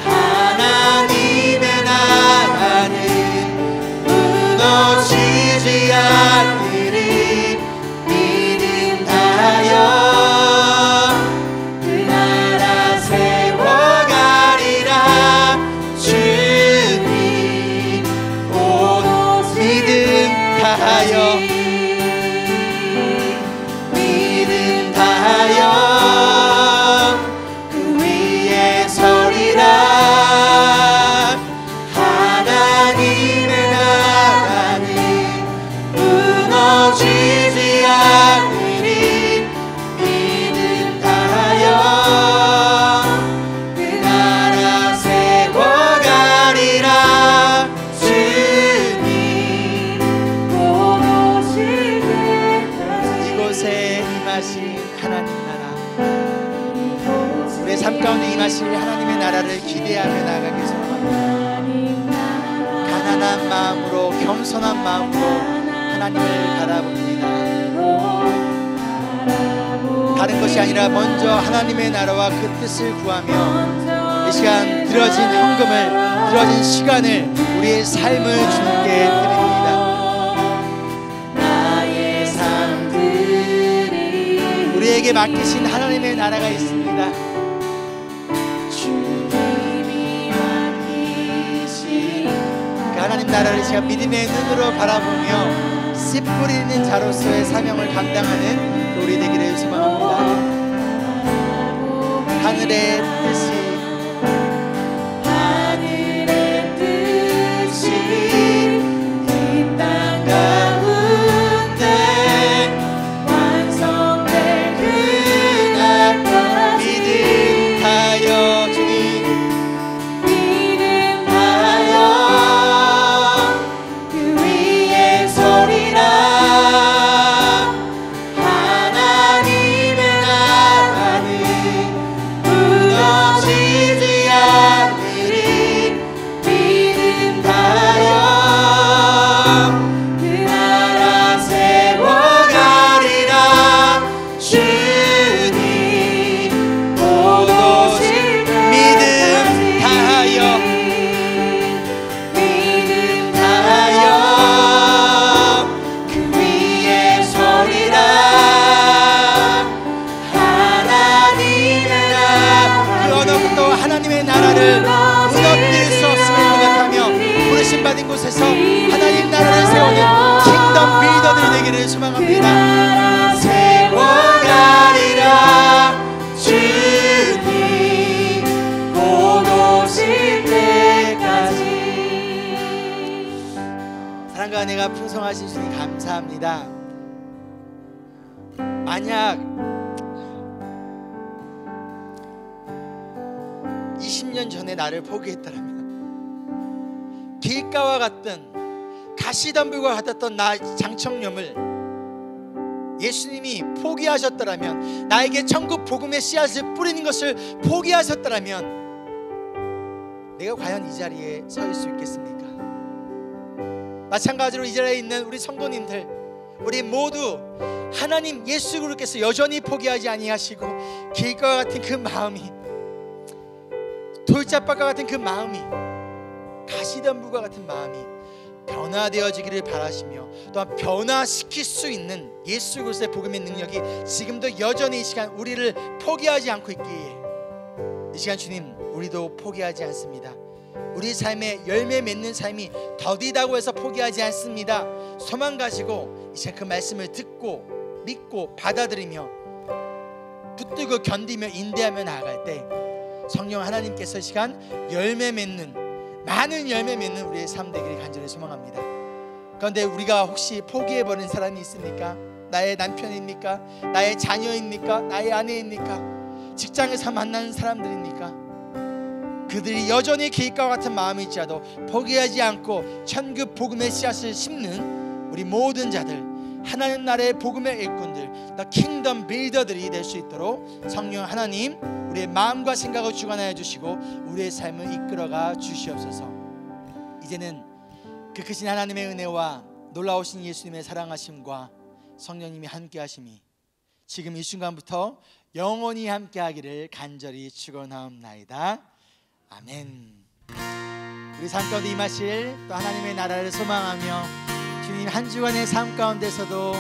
Speaker 1: 하나님의 나라는 무너지지 않으리. 믿음 다하여 그 나라 세워가리라. 주님 곧 믿음 다하여, 믿음 다하여 그 위에 서리라. 하나님의 나라는 무너지지 않으리. 믿음 다하여 그 나라 세워가리라. 주님 이곳에 임하신 하나님 나라, 우리의 삶 가운데 임하실 하나님의 나라를 기대하며 나아가기 소원합니다. 가난한 마음으로, 겸손한 마음으로 하나님을 바라봅니다. 다른 것이 아니라 먼저 하나님의 나라와 그 뜻을 구하며 이 시간 들어진 헌금을, 들어진 시간을, 우리의 삶을 주님께 드립니다. 나의 삶들이 우리에게 맡기신 하나님의 나라가 있습니다. 주님이 맡기신 그 하나님 나라를 제가 믿음의 눈으로 바라보며 씨 뿌리는 자로서의 사명을 감당하는 우리 되기를 소망합니다. 하늘의 뜻이 이 아닌 곳에서 하나님 나라를 세우는 킹덤 빌더들이 되기를 소망합니다. 세워가리라 주님 곧 오실 때까지. 사랑과 은혜가 풍성하신 주님 감사합니다. 만약 20년 전에 나를 포기했다면, 길가와 같던 가시덤불과 같았던 나 장청렴을 예수님이 포기하셨더라면, 나에게 천국 복음의 씨앗을 뿌리는 것을 포기하셨더라면 내가 과연 이 자리에 서 있을 수 있겠습니까? 마찬가지로 이 자리에 있는 우리 성도님들, 우리 모두 하나님 예수 그리스도께서 여전히 포기하지 아니하시고 길가와 같은 그 마음이, 돌짝밭과 같은 그 마음이, 가시덤불과 같은 마음이 변화되어지기를 바라시며, 또한 변화시킬 수 있는 예수 그리스도의 복음의 능력이 지금도 여전히 이 시간 우리를 포기하지 않고 있기에, 이 시간 주님 우리도 포기하지 않습니다. 우리 삶에 열매 맺는 삶이 더디다고 해서 포기하지 않습니다. 소망 가지고 이 시간 그 말씀을 듣고 믿고 받아들이며 붙들고 견디며 인내하며 나아갈 때 성령 하나님께서 이 시간 열매 맺는, 많은 열매 맺는 우리의 삶 되기를 간절히 소망합니다. 그런데 우리가 혹시 포기해버린 사람이 있습니까? 나의 남편입니까? 나의 자녀입니까? 나의 아내입니까? 직장에서 만나는 사람들입니까? 그들이 여전히 길가와 같은 마음이 있지라도 포기하지 않고 천국 복음의 씨앗을 심는 우리 모든 자들, 하나님 나라의 복음의 일꾼들, 더 킹덤 빌더들이 될 수 있도록 성령 하나님 우리의 마음과 생각을 주관하여 주시고 우리의 삶을 이끌어가 주시옵소서. 이제는 그 크신 하나님의 은혜와 놀라우신 예수님의 사랑하심과 성령님이 함께 하심이 지금 이 순간부터 영원히 함께 하기를 간절히 축원하옵나이다. 아멘. 우리 삶 가운데 임하실 또 하나님의 나라를 소망하며 주님 한 주간의 삶 가운데서도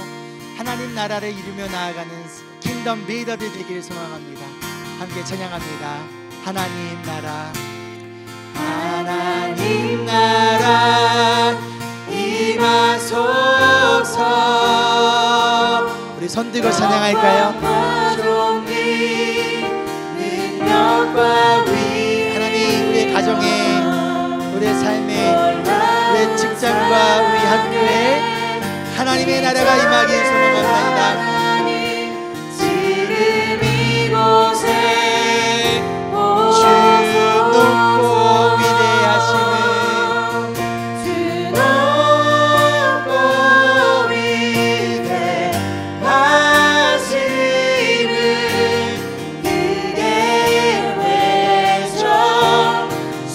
Speaker 1: 하나님 나라를 이루며 나아가는 킹덤 리더들 되기를 소망합니다. 함께 찬양합니다. 하나님 나라, 하나님 나라 임하소서. 우리 손 들고 찬양할까요? 종기 능력과 위, 하나님 우리의 가정에, 우리의 삶에, 우리의 직장과 우리 학교에 하나님의 나라가 임하길 소망합니다. 지금 이곳에 주 높고 위대하심을, 주 높고 위대하심을 크게 외쳐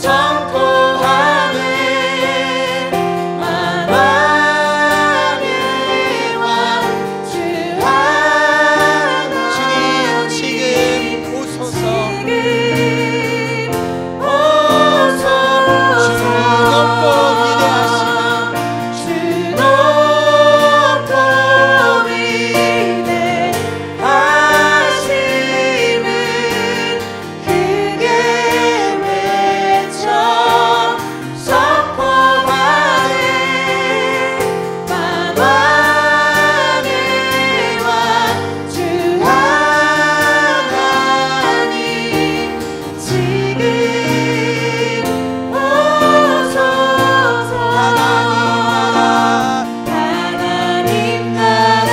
Speaker 1: 선포하네. 만왕의 왕 주 하나님, 주님 지금 오소서, 주 높고 위대하시는, 주 높고 위대하심을 크게 외쳐 선포하네. 만왕의 왕 주 하나님 지금 오소서. 하나님 나라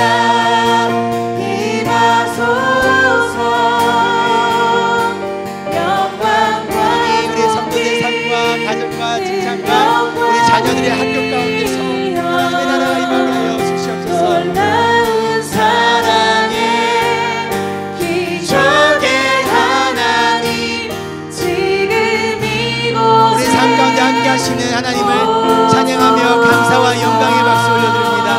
Speaker 1: 임하소서. 영광과 우리의 성도의 삶과 가정과 직장과 우리 자녀들의 학교 가운데서 하나님의 나라가 임하게 하여 주시옵소서. 놀라운 사랑의 기적의 하나님 지금 이곳에 우리 삶 가운데 함께 하시는 하나님을 찬양하며 감사와 영광의 박수 올려드립니다.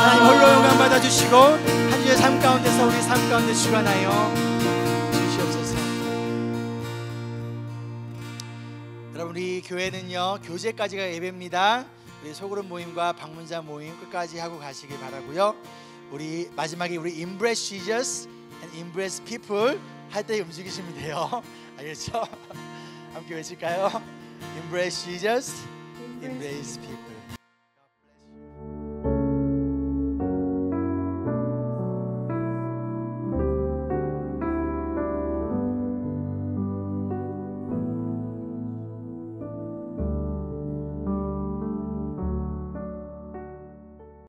Speaker 1: 하나님 홀로 영광 받아주시고 한 주의 삶 가운데서 우리 삶 가운데 주관하여 주시옵소서. 여러분 우리 교회는요 교제까지가 예배입니다. 우리 소그룹 모임과 방문자 모임 끝까지 하고 가시길 바라고요. 우리 마지막에 우리 Embrace Jesus and Embrace People 할 때 움직이시면 돼요. 알겠죠? 함께 외칠까요? Embrace Jesus embrace people.